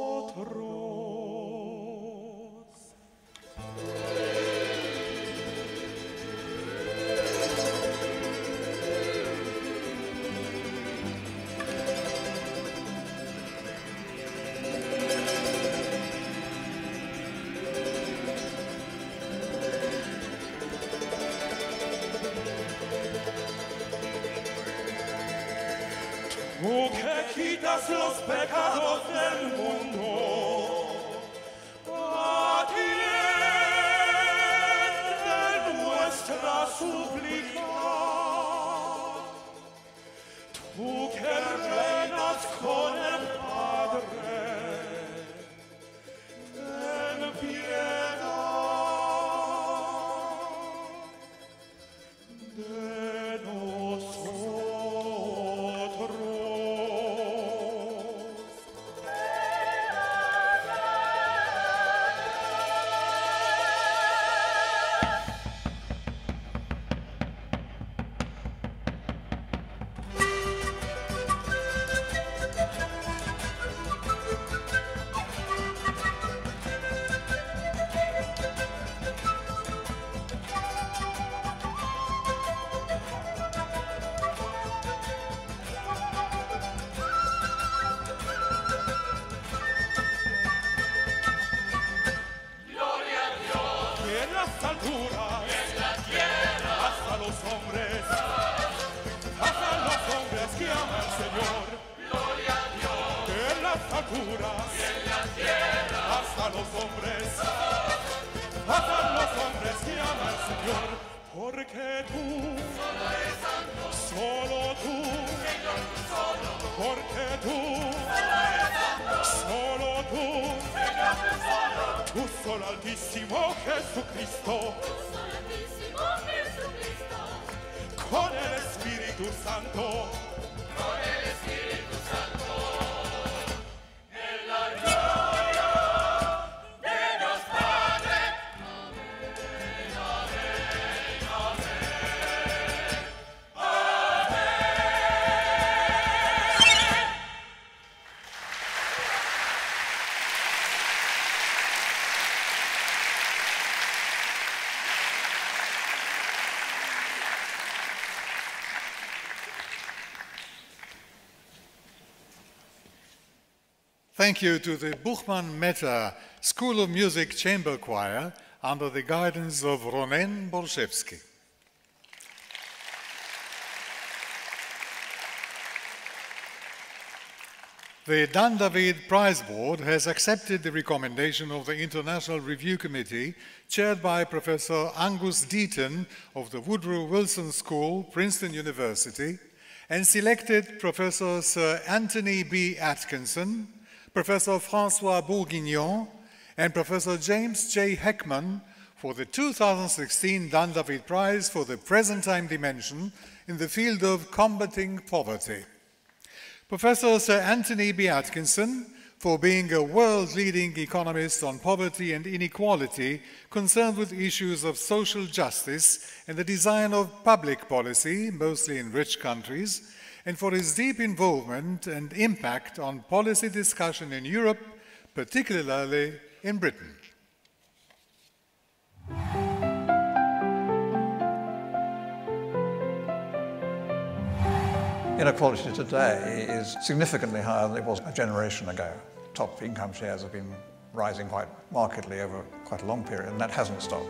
Tú que quitas los pecados del mundo, atiende nuestra súplica. Tú que reinas con el Padre, ten piedad de nosotros. En las alturas, en la tierra, hasta los hombres que ama al Señor. Gloria a Dios. En las alturas, en la tierra, hasta los hombres que ama al Señor. Porque tú, solo eres santo, solo tú, Señor, tú solo. Porque tú, solo eres santo, solo tú, Señor, tú solo. Tú solo altísimo Jesucristo, con el Espíritu Santo, con el Espíritu Santo, en la gloria de Dios Padre. Amén, amén, amén, amén. Thank you to the Buchmann Meta School of Music Chamber Choir under the guidance of Ronen Borszewski. The Dan David Prize Board has accepted the recommendation of the International Review Committee, chaired by Professor Angus Deaton of the Woodrow Wilson School, Princeton University, and selected Professor Sir Anthony B. Atkinson, Professor François Bourguignon, and Professor James J. Heckman for the 2016 Dan David Prize for the Present-Time Dimension in the field of combating poverty. Professor Sir Anthony B. Atkinson, for being a world-leading economist on poverty and inequality concerned with issues of social justice and the design of public policy, mostly in rich countries, and for his deep involvement and impact on policy discussion in Europe, particularly in Britain. Inequality today is significantly higher than it was a generation ago. Top income shares have been rising quite markedly over quite a long period, and that hasn't stopped.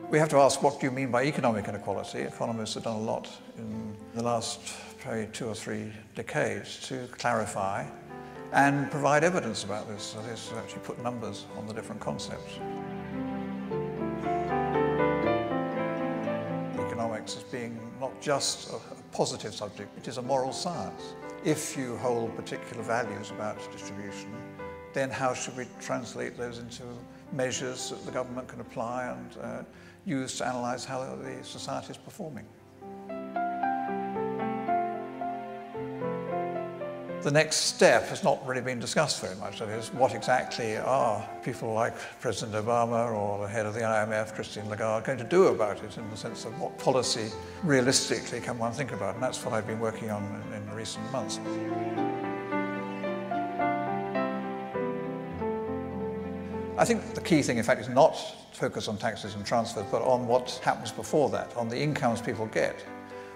We have to ask, what do you mean by economic inequality? Economists have done a lot in the last probably 2 or 3 decades to clarify and provide evidence about this. So this is actually put numbers on the different concepts. Economics as being not just a positive subject, it is a moral science. If you hold particular values about distribution, then how should we translate those into measures that the government can apply and use to analyse how the society is performing? The next step has not really been discussed very much. That is, what exactly are people like President Obama or the head of the IMF, Christine Lagarde, going to do about it, in the sense of what policy realistically can one think about? And that's what I've been working on in recent months. I think the key thing, in fact, is not to focus on taxes and transfers, but on what happens before that, on the incomes people get.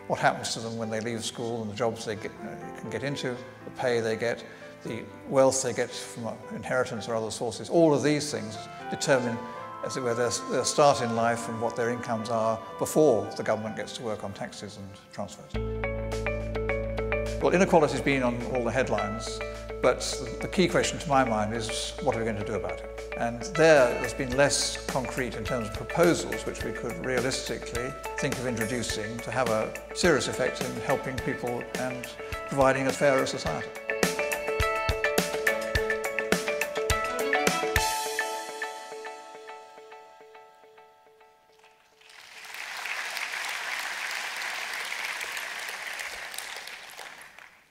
What happens to them when they leave school and the jobs they can get into, the pay they get, the wealth they get from inheritance or other sources. All of these things determine, as it were, their start in life and what their incomes are before the government gets to work on taxes and transfers. Well, inequality has been on all the headlines, but the key question to my mind is, what are we going to do about it? And there's been less concrete in terms of proposals which we could realistically think of introducing to have a serious effect in helping people and providing a fairer society.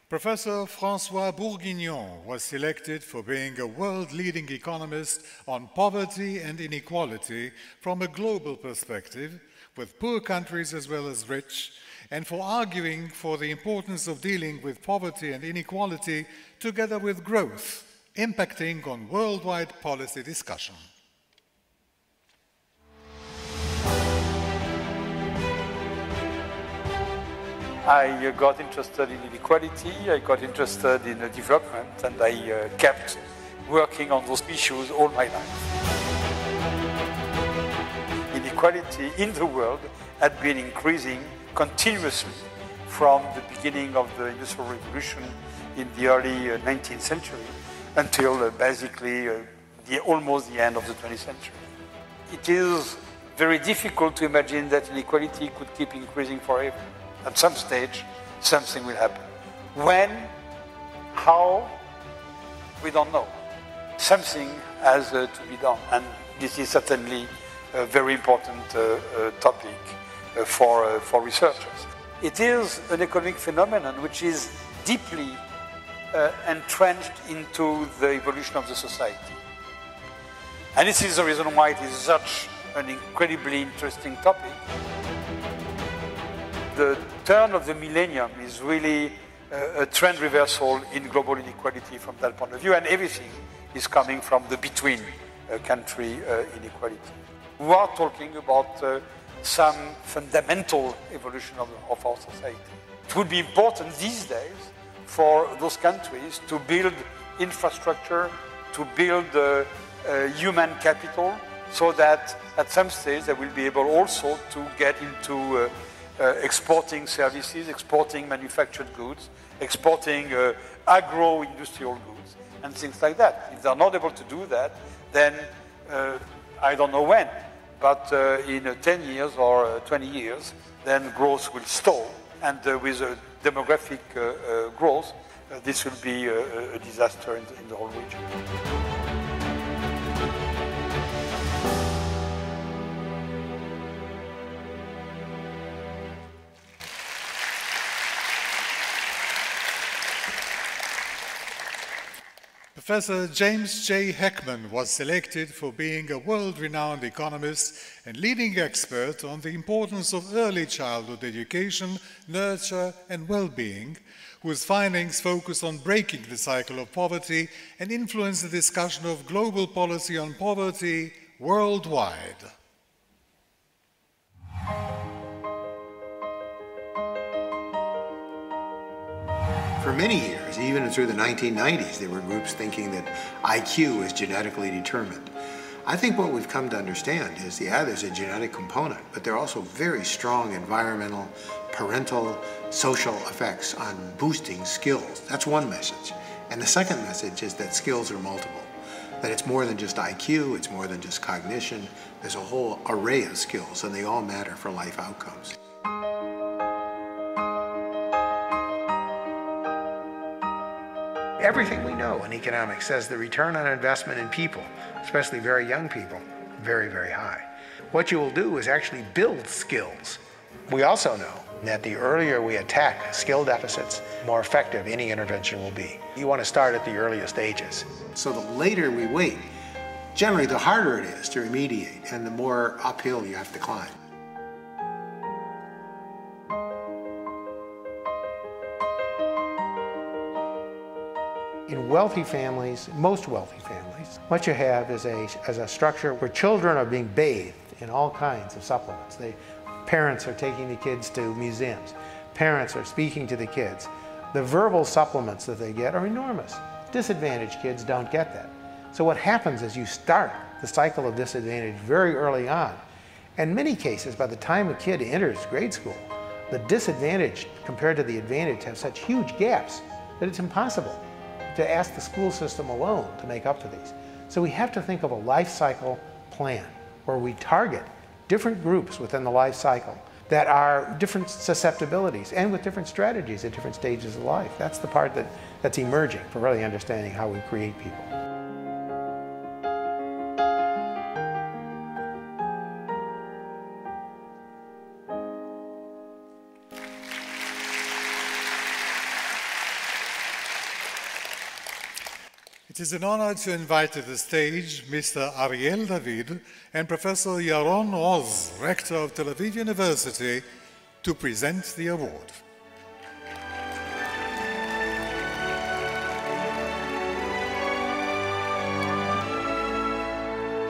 Professor François Bourguignon was selected for being a world-leading economist on poverty and inequality from a global perspective, with poor countries as well as rich, and for arguing for the importance of dealing with poverty and inequality together with growth, impacting on worldwide policy discussion. I got interested in inequality, I got interested in development, and I kept working on those issues all my life. Inequality in the world had been increasing continuously from the beginning of the Industrial Revolution in the early 19th century until basically almost the end of the 20th century. It is very difficult to imagine that inequality could keep increasing forever. At some stage, something will happen. When, how, we don't know. Something has to be done, and this is certainly a very important topic for researchers. It is an economic phenomenon which is deeply entrenched into the evolution of the society. And this is the reason why it is such an incredibly interesting topic. The turn of the millennium is really a trend reversal in global inequality from that point of view, and everything is coming from the between country inequality. We are talking about some fundamental evolution of our society. It would be important these days for those countries to build infrastructure, to build human capital, so that at some stage they will be able also to get into exporting services, exporting manufactured goods, exporting agro-industrial goods, and things like that. If they're not able to do that, then I don't know when, but in 10 years or 20 years, then growth will stall, and with demographic growth, this will be a disaster in the whole region. Professor James J. Heckman was selected for being a world-renowned economist and leading expert on the importance of early childhood education, nurture, and well-being, whose findings focus on breaking the cycle of poverty and influence the discussion of global policy on poverty worldwide. For many years, even through the 1990s, there were groups thinking that IQ is genetically determined. I think what we've come to understand is, yeah, there's a genetic component, but there are also very strong environmental, parental, social effects on boosting skills. That's one message. And the second message is that skills are multiple, that it's more than just IQ, it's more than just cognition. There's a whole array of skills, and they all matter for life outcomes. Everything we know in economics says the return on investment in people, especially very young people, very, very high. What you will do is actually build skills. We also know that the earlier we attack skill deficits, the more effective any intervention will be. You want to start at the earliest ages. So the later we wait, generally the harder it is to remediate and the more uphill you have to climb. In wealthy families, most wealthy families, what you have is a structure where children are being bathed in all kinds of supplements. Parents are taking the kids to museums. Parents are speaking to the kids. The verbal supplements that they get are enormous. Disadvantaged kids don't get that. So what happens is you start the cycle of disadvantage very early on. In many cases, by the time a kid enters grade school, the disadvantage compared to the advantage have such huge gaps that it's impossible to ask the school system alone to make up for these. So we have to think of a life cycle plan where we target different groups within the life cycle that are different susceptibilities and with different strategies at different stages of life. That's the part that's emerging for really understanding how we create people. It is an honor to invite to the stage Mr. Ariel David and Professor Yaron Oz, Rector of Tel Aviv University, to present the award.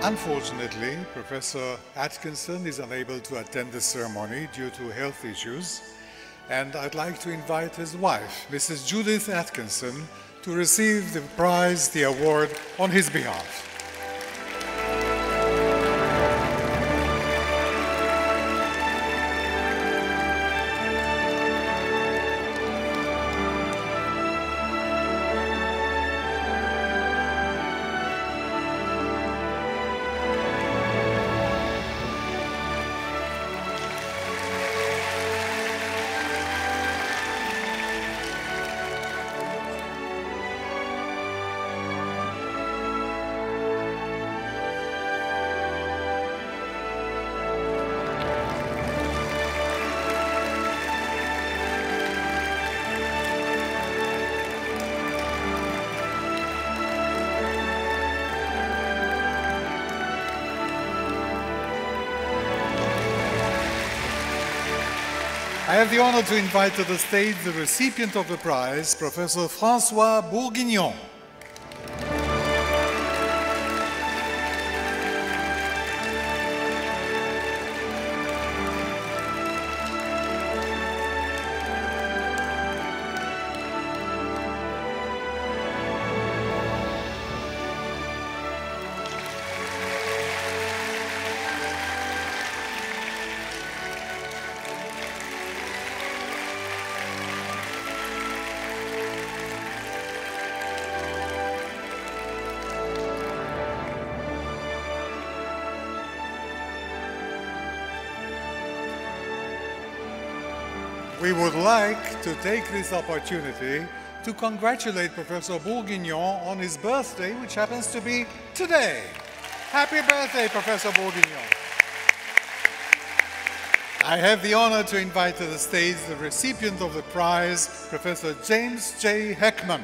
Unfortunately, Professor Atkinson is unable to attend the ceremony due to health issues, and I'd like to invite his wife, Mrs. Judith Atkinson, to receive the prize, the award, on his behalf. I have the honor to invite to the stage the recipient of the prize, Professor François Bourguignon. We would like to take this opportunity to congratulate Professor Bourguignon on his birthday, which happens to be today. Happy birthday, Professor Bourguignon. I have the honor to invite to the stage the recipient of the prize, Professor James J. Heckman.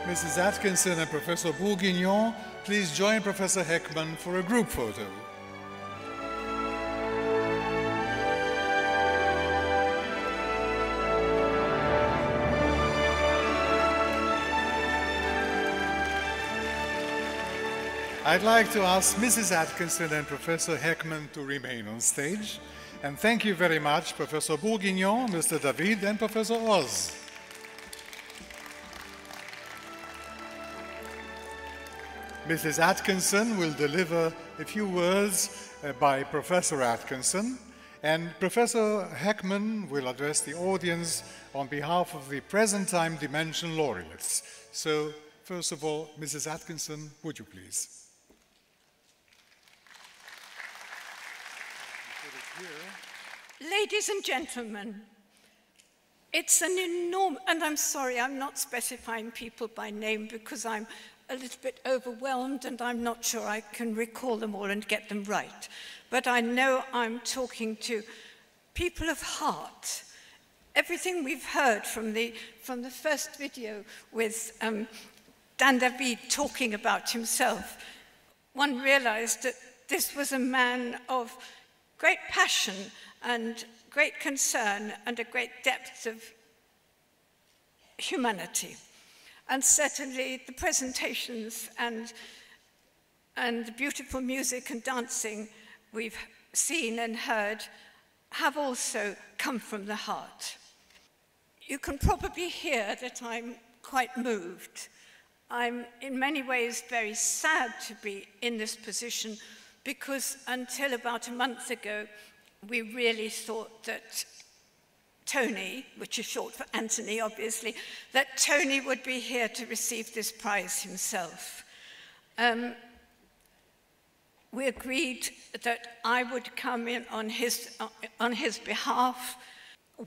Mrs. Atkinson and Professor Bourguignon, please join Professor Heckman for a group photo. I'd like to ask Mrs. Atkinson and Professor Heckman to remain on stage. And thank you very much, Professor Bourguignon, Mr. David, and Professor Oz. Mrs. Atkinson will deliver a few words by Professor Atkinson, and Professor Heckman will address the audience on behalf of the present time Dimension laureates. So, first of all, Mrs. Atkinson, would you please? Ladies and gentlemen, it's an enormous, and I'm sorry, I'm not specifying people by name because I'm a little bit overwhelmed and I'm not sure I can recall them all and get them right. But I know I'm talking to people of heart. Everything we've heard from the first video with Dan David talking about himself, one realized that this was a man of great passion and great concern and a great depth of humanity. And certainly the presentations and the beautiful music and dancing we've seen and heard have also come from the heart. You can probably hear that I'm quite moved. I'm in many ways very sad to be in this position because until about a month ago, we really thought that Tony, which is short for Anthony, obviously, that Tony would be here to receive this prize himself. We agreed that I would come in on his behalf,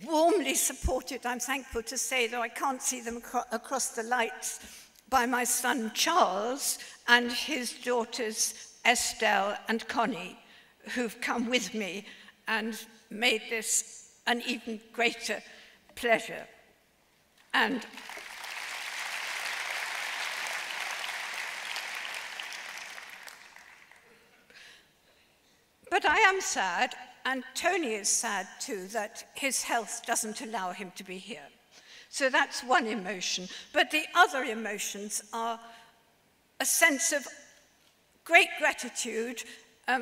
warmly supported, I'm thankful to say, though I can't see them across the lights, by my son Charles and his daughters Estelle and Connie, who've come with me and made this an even greater pleasure. But I am sad, and Tony is sad too, that his health doesn't allow him to be here. So that's one emotion. But the other emotions are a sense of great gratitude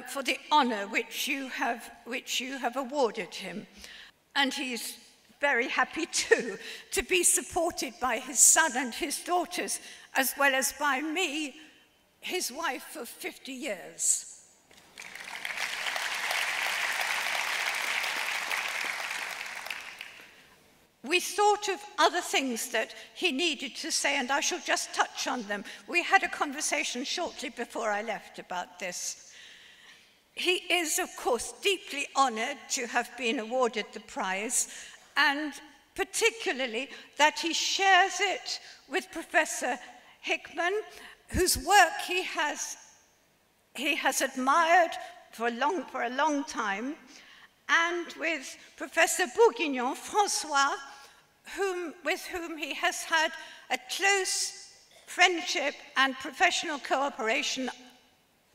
for the honor which you have awarded him. And he's very happy too to be supported by his son and his daughters, as well as by me, his wife of 50 years. We thought of other things that he needed to say, and I shall just touch on them. We had a conversation shortly before I left about this. He is, of course, deeply honored to have been awarded the prize, and particularly that he shares it with Professor Hickman, whose work he has admired for a long time, and with Professor Bourguignon, François, with whom he has had a close friendship and professional cooperation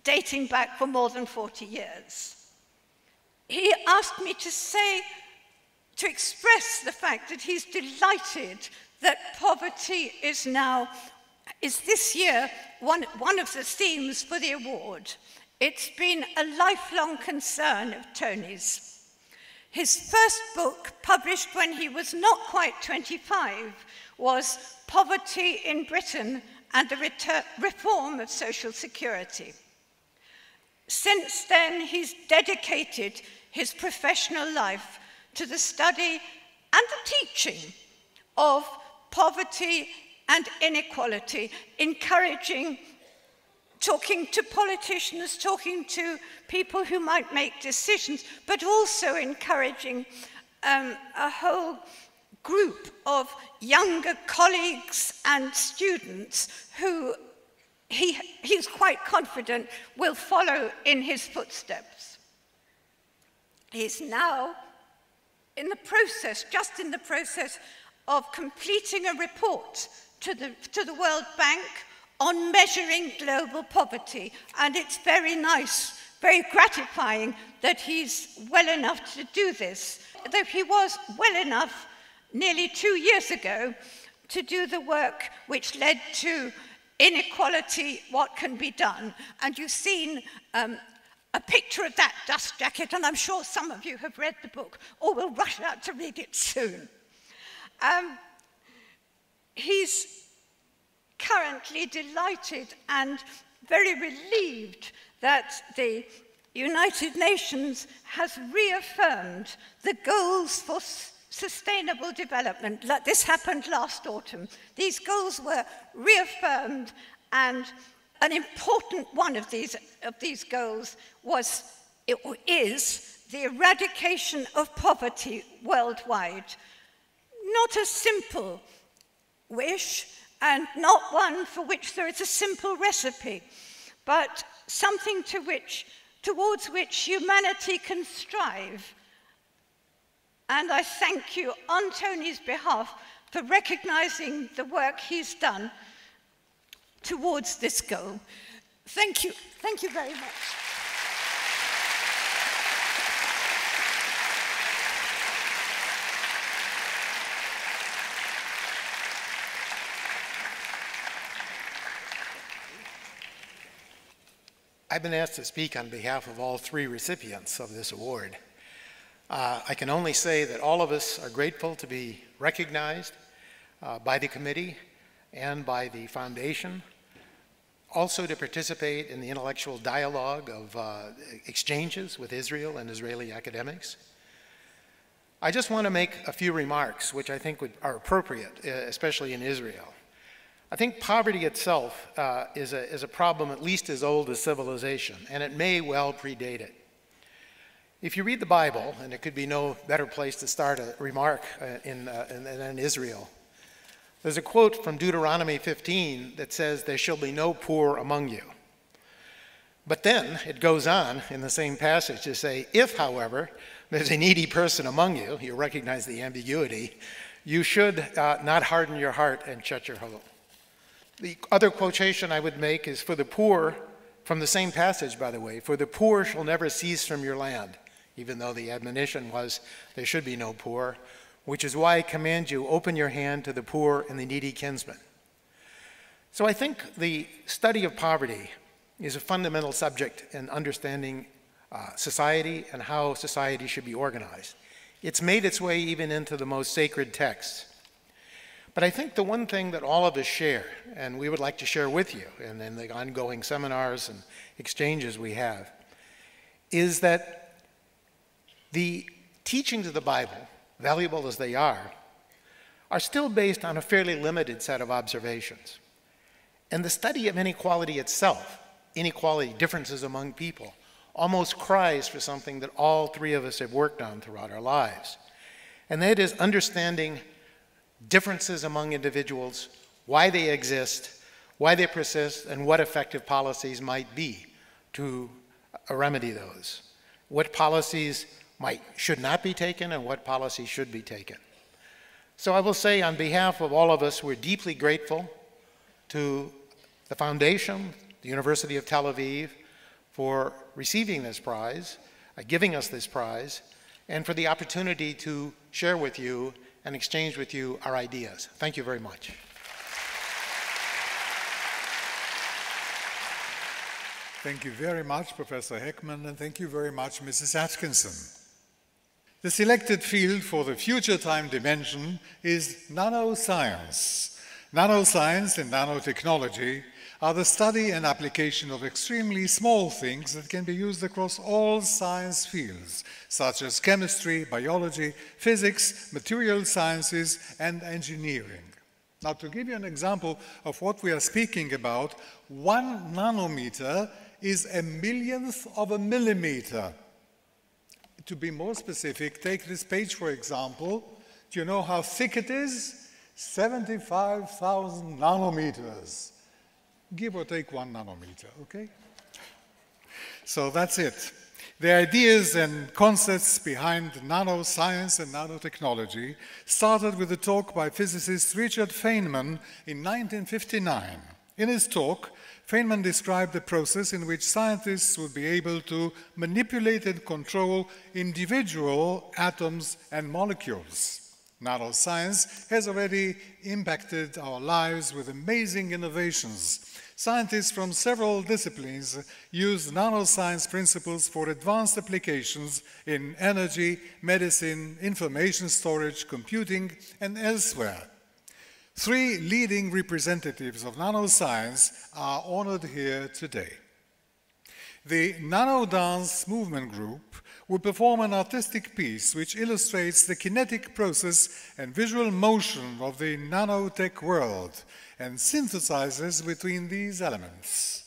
dating back for more than 40 years. he asked me to express the fact that he's delighted that poverty is this year one of the themes for the award. It's been a lifelong concern of Tony's. His first book, published when he was not quite 25, was Poverty in Britain and the Reform of Social Security. Since then, he's dedicated his professional life to the study and the teaching of poverty and inequality, talking to politicians, talking to people who might make decisions, but also encouraging a whole group of younger colleagues and students who he's quite confident will follow in his footsteps. He's now just in the process of completing a report to the World Bank on measuring global poverty, and it's very nice, very gratifying that he's well enough to do this, though he was well enough nearly 2 years ago to do the work which led to inequality, what can be done. And you've seen a picture of that dust jacket, and I'm sure some of you have read the book or will rush out to read it soon. He's currently delighted and very relieved that the United Nations has reaffirmed the goals for sustainable development. This happened last autumn. These goals were reaffirmed, and an important one of these goals is the eradication of poverty worldwide. Not a simple wish, and not one for which there is a simple recipe, but something towards which humanity can strive. And I thank you on Tony's behalf for recognizing the work he's done towards this goal. Thank you very much. I've been asked to speak on behalf of all three recipients of this award. I can only say that all of us are grateful to be recognized by the committee and by the foundation, also to participate in the intellectual dialogue of exchanges with Israel and Israeli academics. I just want to make a few remarks which I think are appropriate, especially in Israel. I think poverty itself is a problem at least as old as civilization, and it may well predate it. If you read the Bible, and it could be no better place to start a remark in Israel, there's a quote from Deuteronomy 15 that says, "There shall be no poor among you." But then it goes on in the same passage to say, "If, however, there's a needy person among you," you recognize the ambiguity, "you should not harden your heart and shut your home." The other quotation I would make is, "For the poor," from the same passage, by the way, "for the poor shall never cease from your land," even though the admonition was there should be no poor, "which is why I command you, open your hand to the poor and the needy kinsman." So I think the study of poverty is a fundamental subject in understanding society and how society should be organized. It's made its way even into the most sacred texts. But I think the one thing that all of us share, and we would like to share with you and in the ongoing seminars and exchanges we have, is that the teachings of the Bible, valuable as they are still based on a fairly limited set of observations. And the study of inequality itself, inequality, differences among people, almost cries for something that all three of us have worked on throughout our lives. And that is understanding differences among individuals, why they exist, why they persist, and what effective policies might be to remedy those. What policies should not be taken and what policies should be taken. So I will say on behalf of all of us, we're deeply grateful to the Foundation, the University of Tel Aviv, for receiving this prize. giving us this prize and for the opportunity to share with you and exchange with you our ideas. Thank you very much. Thank you very much, Professor Heckman, and thank you very much, Mrs. Atkinson. The selected field for the future time dimension is nanoscience. Nanoscience and nanotechnology are the study and application of extremely small things that can be used across all science fields, such as chemistry, biology, physics, material sciences, and engineering. Now, to give you an example of what we are speaking about, 1 nanometer is a millionth of a millimeter. To be more specific, take this page, for example. Do you know how thick it is? 75,000 nanometers. Give or take 1 nanometer, okay? So that's it. The ideas and concepts behind nanoscience and nanotechnology started with a talk by physicist Richard Feynman in 1959. In his talk, Feynman described the process in which scientists would be able to manipulate and control individual atoms and molecules. Nanoscience has already impacted our lives with amazing innovations. Scientists from several disciplines use nanoscience principles for advanced applications in energy, medicine, information storage, computing, and elsewhere. 3 leading representatives of nanoscience are honored here today. The Nano Dance Movement Group will perform an artistic piece which illustrates the kinetic process and visual motion of the nanotech world and synthesizes between these elements.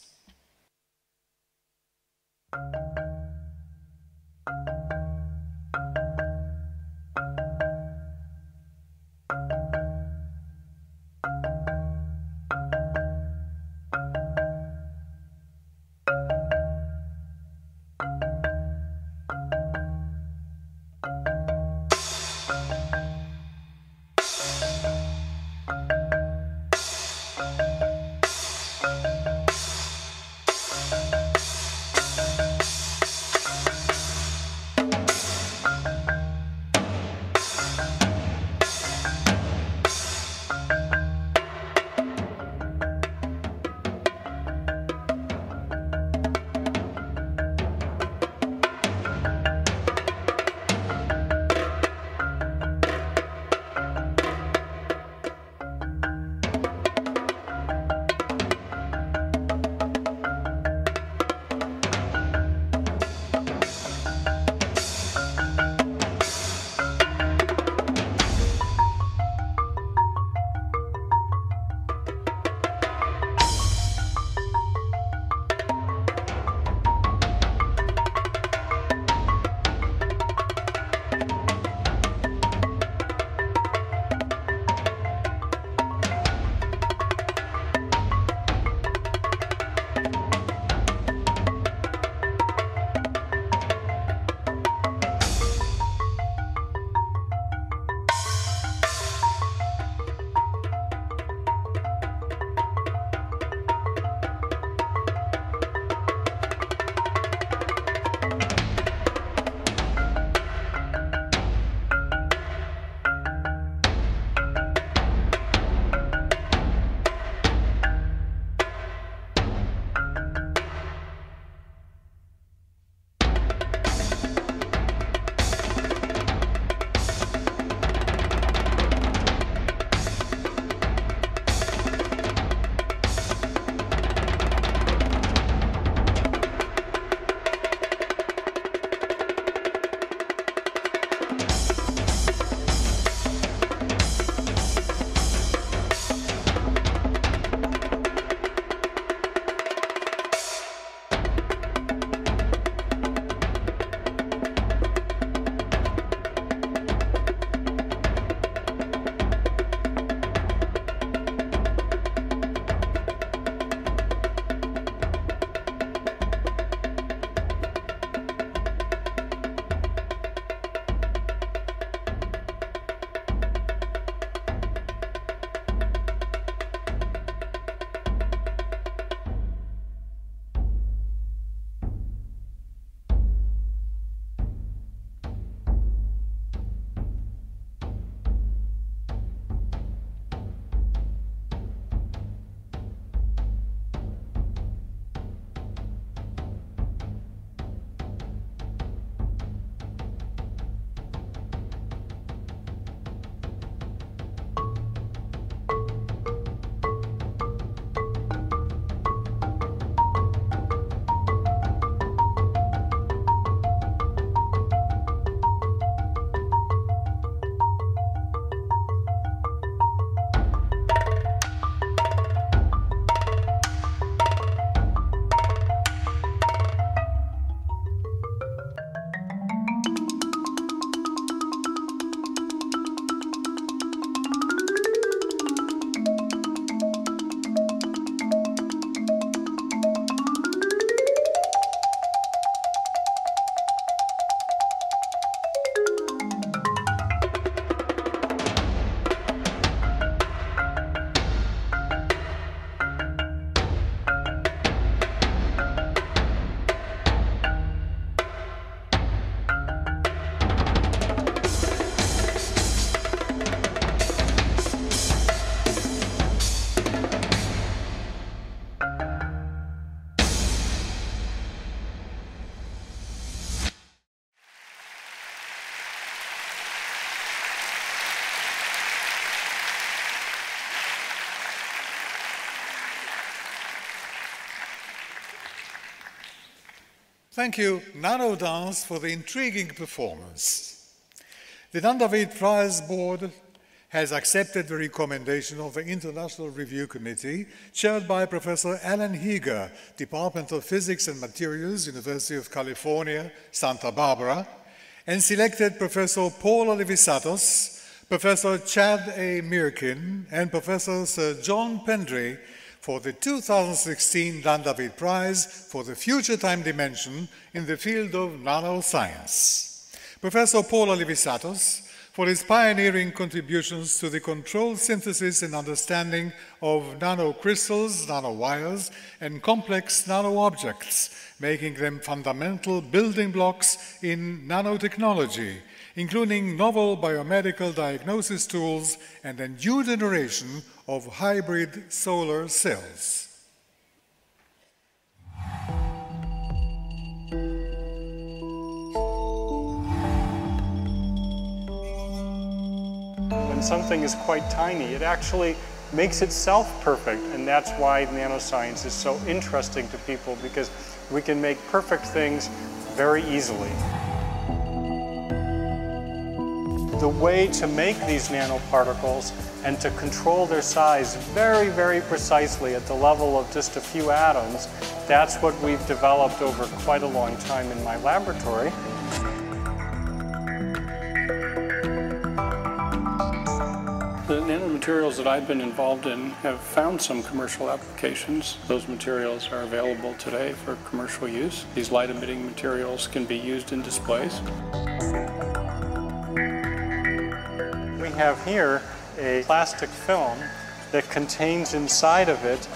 Thank you, NanoDance, for the intriguing performance. The Dan David Prize Board has accepted the recommendation of the International Review Committee, chaired by Professor Alan Heeger, Department of Physics and Materials, University of California, Santa Barbara, and selected Professor Paul Olivisatos, Professor Chad A. Mirkin, and Professor Sir John Pendry for the 2016 Dan David Prize for the Future Time Dimension in the field of nanoscience. Professor Paul Olivisatos for his pioneering contributions to the controlled synthesis and understanding of nanocrystals, nanowires, and complex nano-objects, making them fundamental building blocks in nanotechnology, including novel biomedical diagnosis tools and a new generation of hybrid solar cells. When something is quite tiny, it actually makes itself perfect, and that's why nanoscience is so interesting to people, because we can make perfect things very easily. The way to make these nanoparticles and to control their size very, very precisely at the level of just a few atoms, that's what we've developed over quite a long time in my laboratory. The nanomaterials that I've been involved in have found some commercial applications. Those materials are available today for commercial use. These light-emitting materials can be used in displays. We have here a plastic film that contains inside of it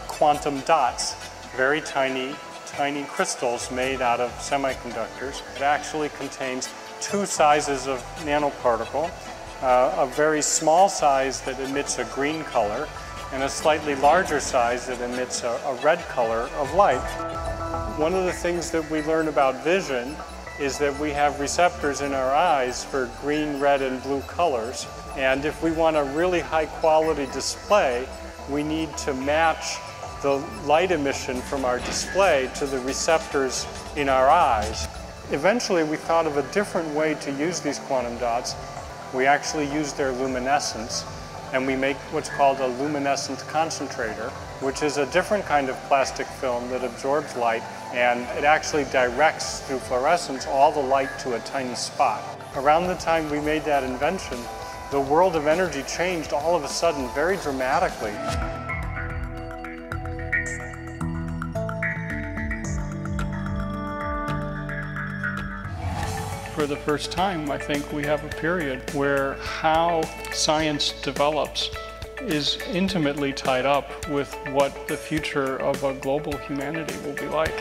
quantum dots, very tiny, tiny crystals made out of semiconductors. It actually contains two sizes of nanoparticle, a very small size that emits a green color and a slightly larger size that emits a red color of light. One of the things that we learn about vision is that we have receptors in our eyes for green, red, and blue colors. And if we want a really high quality display, we need to match the light emission from our display to the receptors in our eyes. Eventually, we thought of a different way to use these quantum dots. We actually use their luminescence, and we make what's called a luminescent concentrator, which is a different kind of plastic film that absorbs light, and it actually directs through fluorescence all the light to a tiny spot. Around the time we made that invention, the world of energy changed all of a sudden very dramatically. For the first time, I think we have a period where how science develops is intimately tied up with what the future of a global humanity will be like.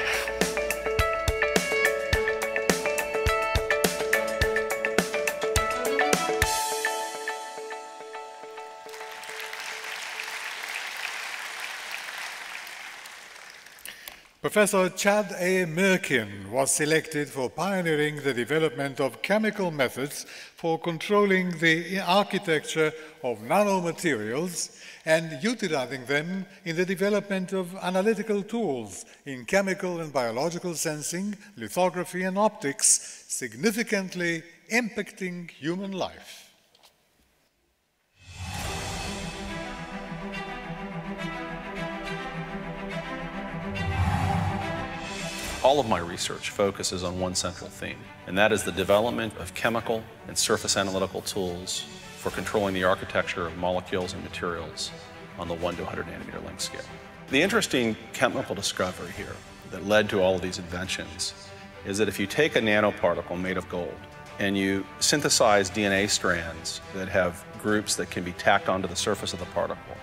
Professor Chad A. Mirkin was selected for pioneering the development of chemical methods for controlling the architecture of nanomaterials and utilizing them in the development of analytical tools in chemical and biological sensing, lithography, and optics, significantly impacting human life. All of my research focuses on one central theme, and that is the development of chemical and surface analytical tools for controlling the architecture of molecules and materials on the 1 to 100 nanometer length scale. The interesting chemical discovery here that led to all of these inventions is that if you take a nanoparticle made of gold and you synthesize DNA strands that have groups that can be tacked onto the surface of the particle,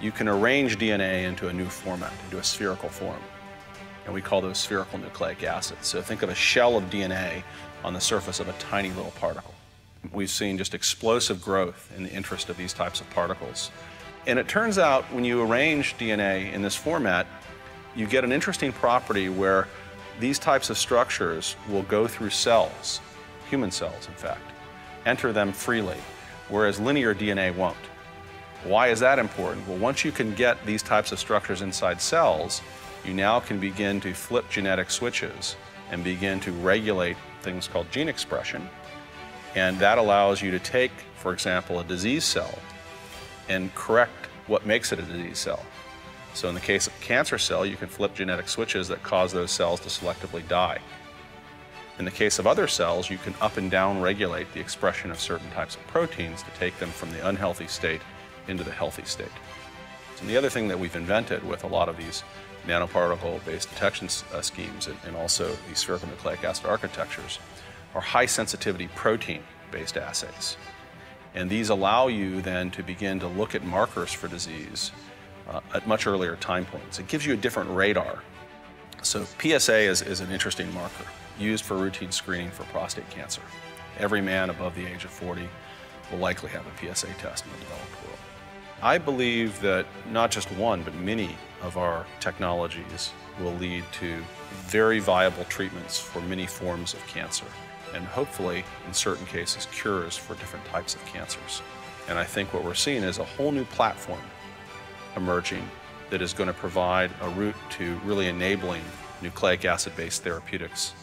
you can arrange DNA into a new format, into a spherical form. And we call those spherical nucleic acids. So think of a shell of DNA on the surface of a tiny little particle. We've seen just explosive growth in the interest of these types of particles. And it turns out when you arrange DNA in this format, you get an interesting property where these types of structures will go through cells, human cells in fact, enter them freely, whereas linear DNA won't. Why is that important? Well, once you can get these types of structures inside cells, you now can begin to flip genetic switches and begin to regulate things called gene expression. And that allows you to take, for example, a disease cell and correct what makes it a disease cell. So in the case of a cancer cell, you can flip genetic switches that cause those cells to selectively die. In the case of other cells, you can up and down regulate the expression of certain types of proteins to take them from the unhealthy state into the healthy state. And the other thing that we've invented with a lot of these nanoparticle-based detection schemes and also these spherical nucleic acid architectures are high-sensitivity protein-based assays. And these allow you then to begin to look at markers for disease at much earlier time points. It gives you a different radar. So PSA is an interesting marker used for routine screening for prostate cancer. Every man above the age of 40 will likely have a PSA test in the developed world. I believe that not just one, but many of our technologies will lead to very viable treatments for many forms of cancer, and hopefully, in certain cases, cures for different types of cancers. And I think what we're seeing is a whole new platform emerging that is going to provide a route to really enabling nucleic acid-based therapeutics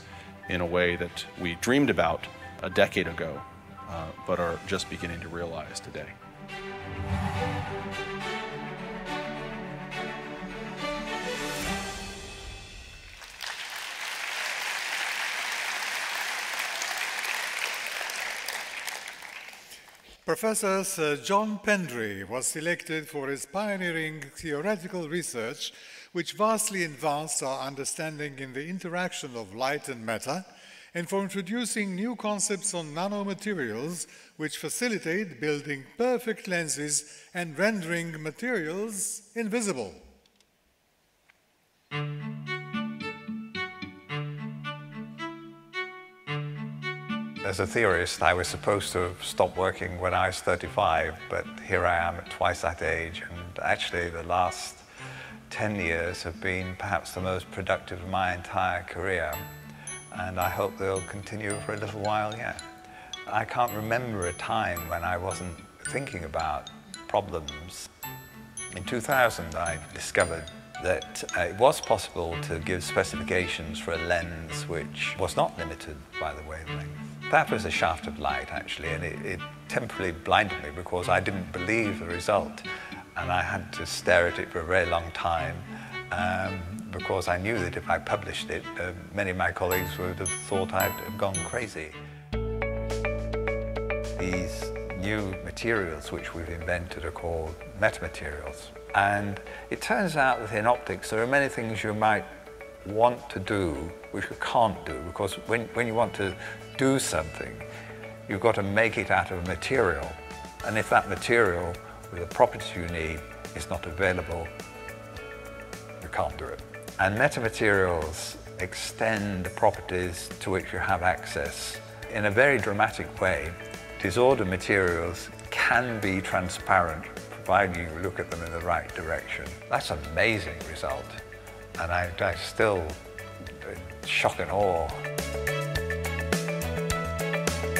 in a way that we dreamed about a decade ago, but are just beginning to realize today. Professor Sir John Pendry was selected for his pioneering theoretical research, which vastly advanced our understanding in the interaction of light and matter, and for introducing new concepts on nanomaterials, which facilitate building perfect lenses and rendering materials invisible. As a theorist, I was supposed to have stopped working when I was 35, but here I am at twice that age, and actually the last 10 years have been perhaps the most productive of my entire career, and I hope they'll continue for a little while yet. I can't remember a time when I wasn't thinking about problems. In 2000, I discovered that it was possible to give specifications for a lens which was not limited by the wavelength. That was a shaft of light, actually, and it temporarily blinded me because I didn't believe the result. And I had to stare at it for a very long time because I knew that if I published it, many of my colleagues would have thought I'd have gone crazy. These new materials which we've invented are called metamaterials. And it turns out that in optics there are many things you might want to do which you can't do, because when you want to do something, you've got to make it out of a material. And if that material with the properties you need is not available, you can't do it. And metamaterials extend the properties to which you have access in a very dramatic way. Disordered materials can be transparent, provided you look at them in the right direction. That's an amazing result, and I still in shock and awe.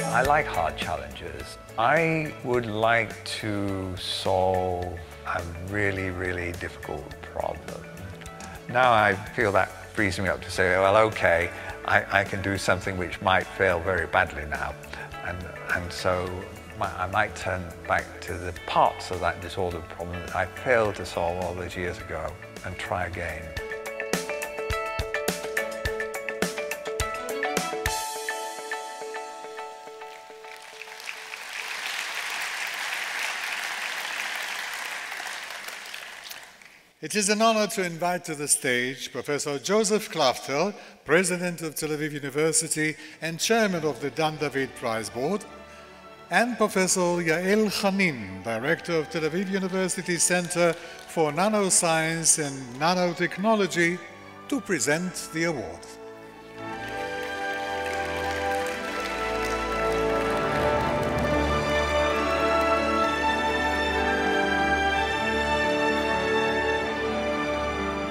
I like hard challenges. I would like to solve a really, really difficult problem. Now I feel that frees me up to say, well, okay, I can do something which might fail very badly now. And so I might turn back to the parts of that disordered problem that I failed to solve all those years ago and try again. It is an honor to invite to the stage Professor Joseph Klafter, President of Tel Aviv University and Chairman of the Dan David Prize Board, and Professor Yael Chanin, Director of Tel Aviv University Center for Nanoscience and Nanotechnology, to present the award.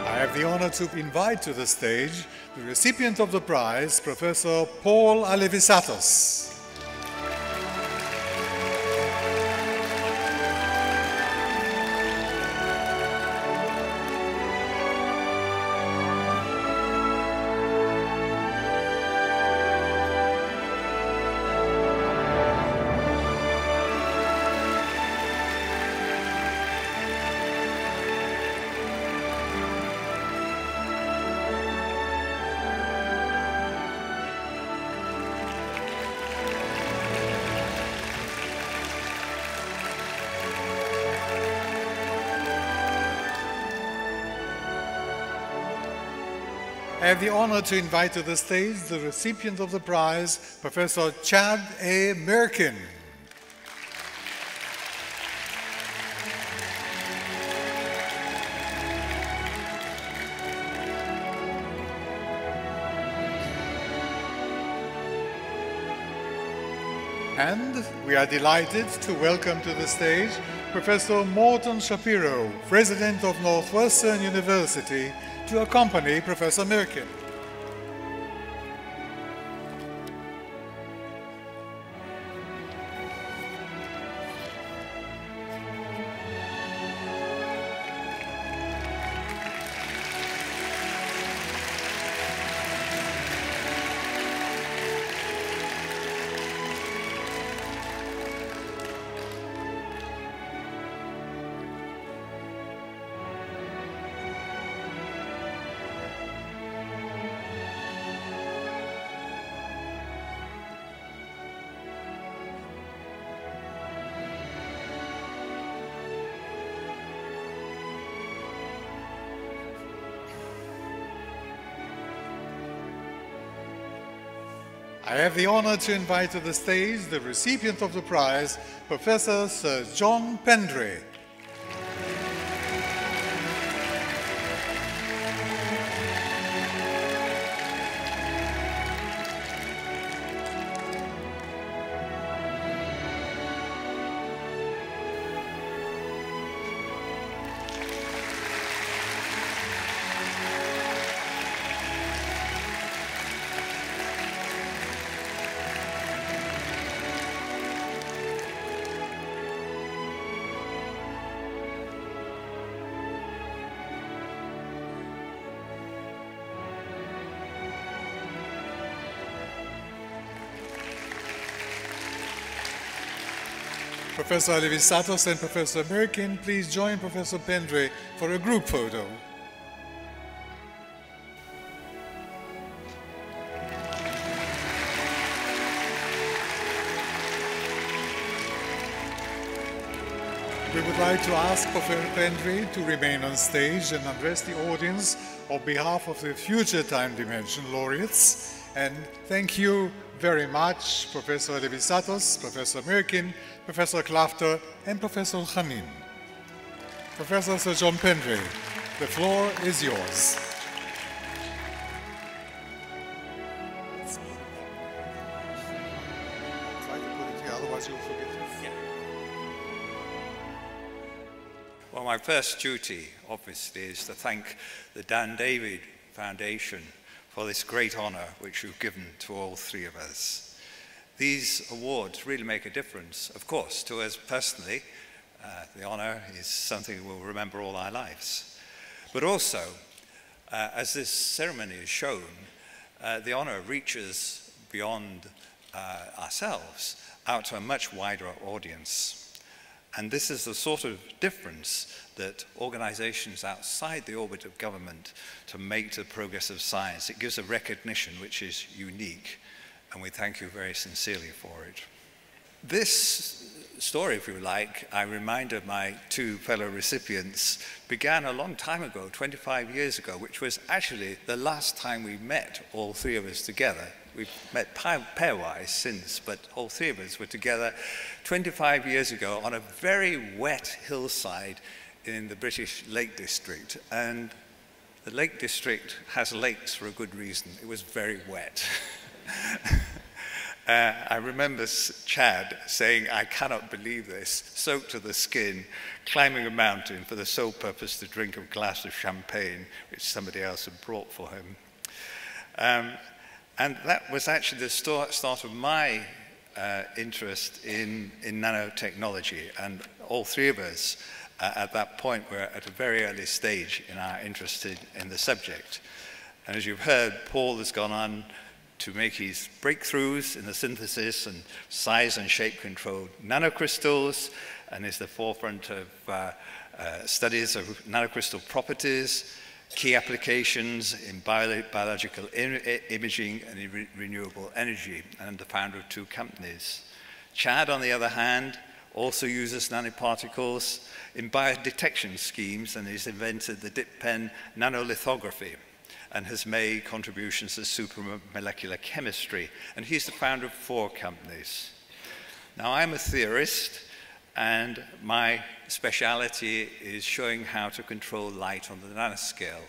I have the honor to invite to the stage the recipient of the prize, Professor Paul Alevisatos. I have the honor to invite to the stage the recipient of the prize, Professor Chad A. Mirkin. And we are delighted to welcome to the stage Professor Morton Shapiro, President of Northwestern University, to accompany Professor Mirkin. I have the honor to invite to the stage the recipient of the prize, Professor Sir John Pendray. Professor Levisatos and Professor Mirkin, please join Professor Pendray for a group photo. We would like to ask Professor Pendray to remain on stage and address the audience on behalf of the Future Time Dimension laureates. And thank you very much, Professor Levisatos, Professor Mirkin, Professor Klafter, and Professor Khanin. Professor Sir John Pendray, the floor is yours. Try to put it here, otherwise you'll forget it. Well, my first duty, obviously, is to thank the Dan David Foundation for this great honor which you've given to all three of us. These awards really make a difference, of course, to us personally. The honor is something we'll remember all our lives. But also, as this ceremony has shown, the honor reaches beyond ourselves out to a much wider audience. And this is the sort of difference that organizations outside the orbit of government to make to the progress of science. It gives a recognition which is unique, and we thank you very sincerely for it. This story, if you like, I reminded my two fellow recipients, began a long time ago, 25 years ago, which was actually the last time we met, all three of us together. We've met pairwise since, but all three of us were together 25 years ago on a very wet hillside in the British Lake District. And the Lake District has lakes for a good reason. It was very wet. I remember Chad saying, "I cannot believe this," soaked to the skin, climbing a mountain for the sole purpose to drink a glass of champagne, which somebody else had brought for him. And that was actually the start of my interest in nanotechnology. And all three of us at that point were at a very early stage in our interest in the subject. And as you've heard, Paul has gone on to make his breakthroughs in the synthesis and size and shape controlled nanocrystals, and is the forefront of studies of nanocrystal properties, key applications in biological imaging and renewable energy, and the founder of two companies. Chad, on the other hand, also uses nanoparticles in biodetection schemes and has invented the dip pen nanolithography. and has made contributions to supramolecular chemistry, and he's the founder of 4 companies. Now, I'm a theorist, and my speciality is showing how to control light on the nanoscale.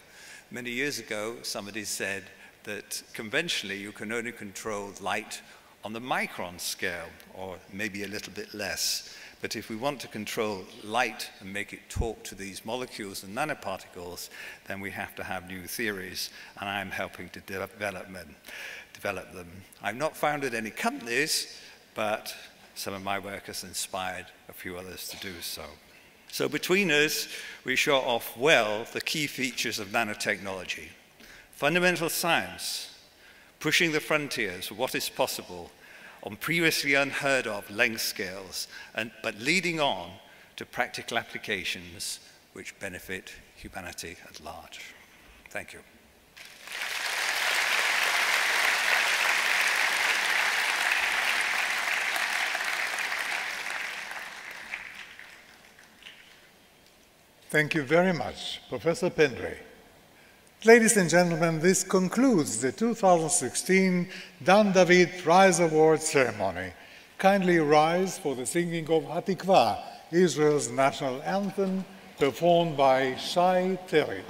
Many years ago, somebody said that conventionally you can only control light on the micron scale, or maybe a little bit less. But if we want to control light and make it talk to these molecules and nanoparticles, then we have to have new theories, and I'm helping to develop them. I've not founded any companies, but some of my work has inspired a few others to do so. So between us, we show off well the key features of nanotechnology. Fundamental science, pushing the frontiers of what is possible on previously unheard of length scales, but leading on to practical applications which benefit humanity at large. Thank you. Thank you very much, Professor Pendray. Ladies and gentlemen, this concludes the 2016 Dan David Prize Award ceremony. Kindly rise for the singing of Hatikvah, Israel's national anthem, performed by Shai Terry.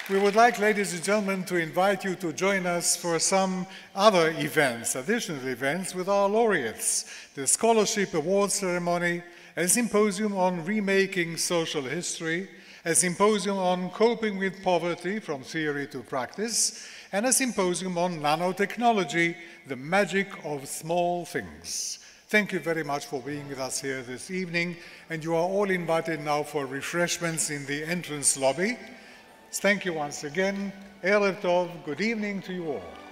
We would like, ladies and gentlemen, to invite you to join us for some other events, additional events with our laureates, the Scholarship Award Ceremony, a symposium on remaking social history, a symposium on coping with poverty from theory to practice, and a symposium on nanotechnology, the magic of small things. Thank you very much for being with us here this evening, and you are all invited now for refreshments in the entrance lobby. Thank you once again. Erev Tov, good evening to you all.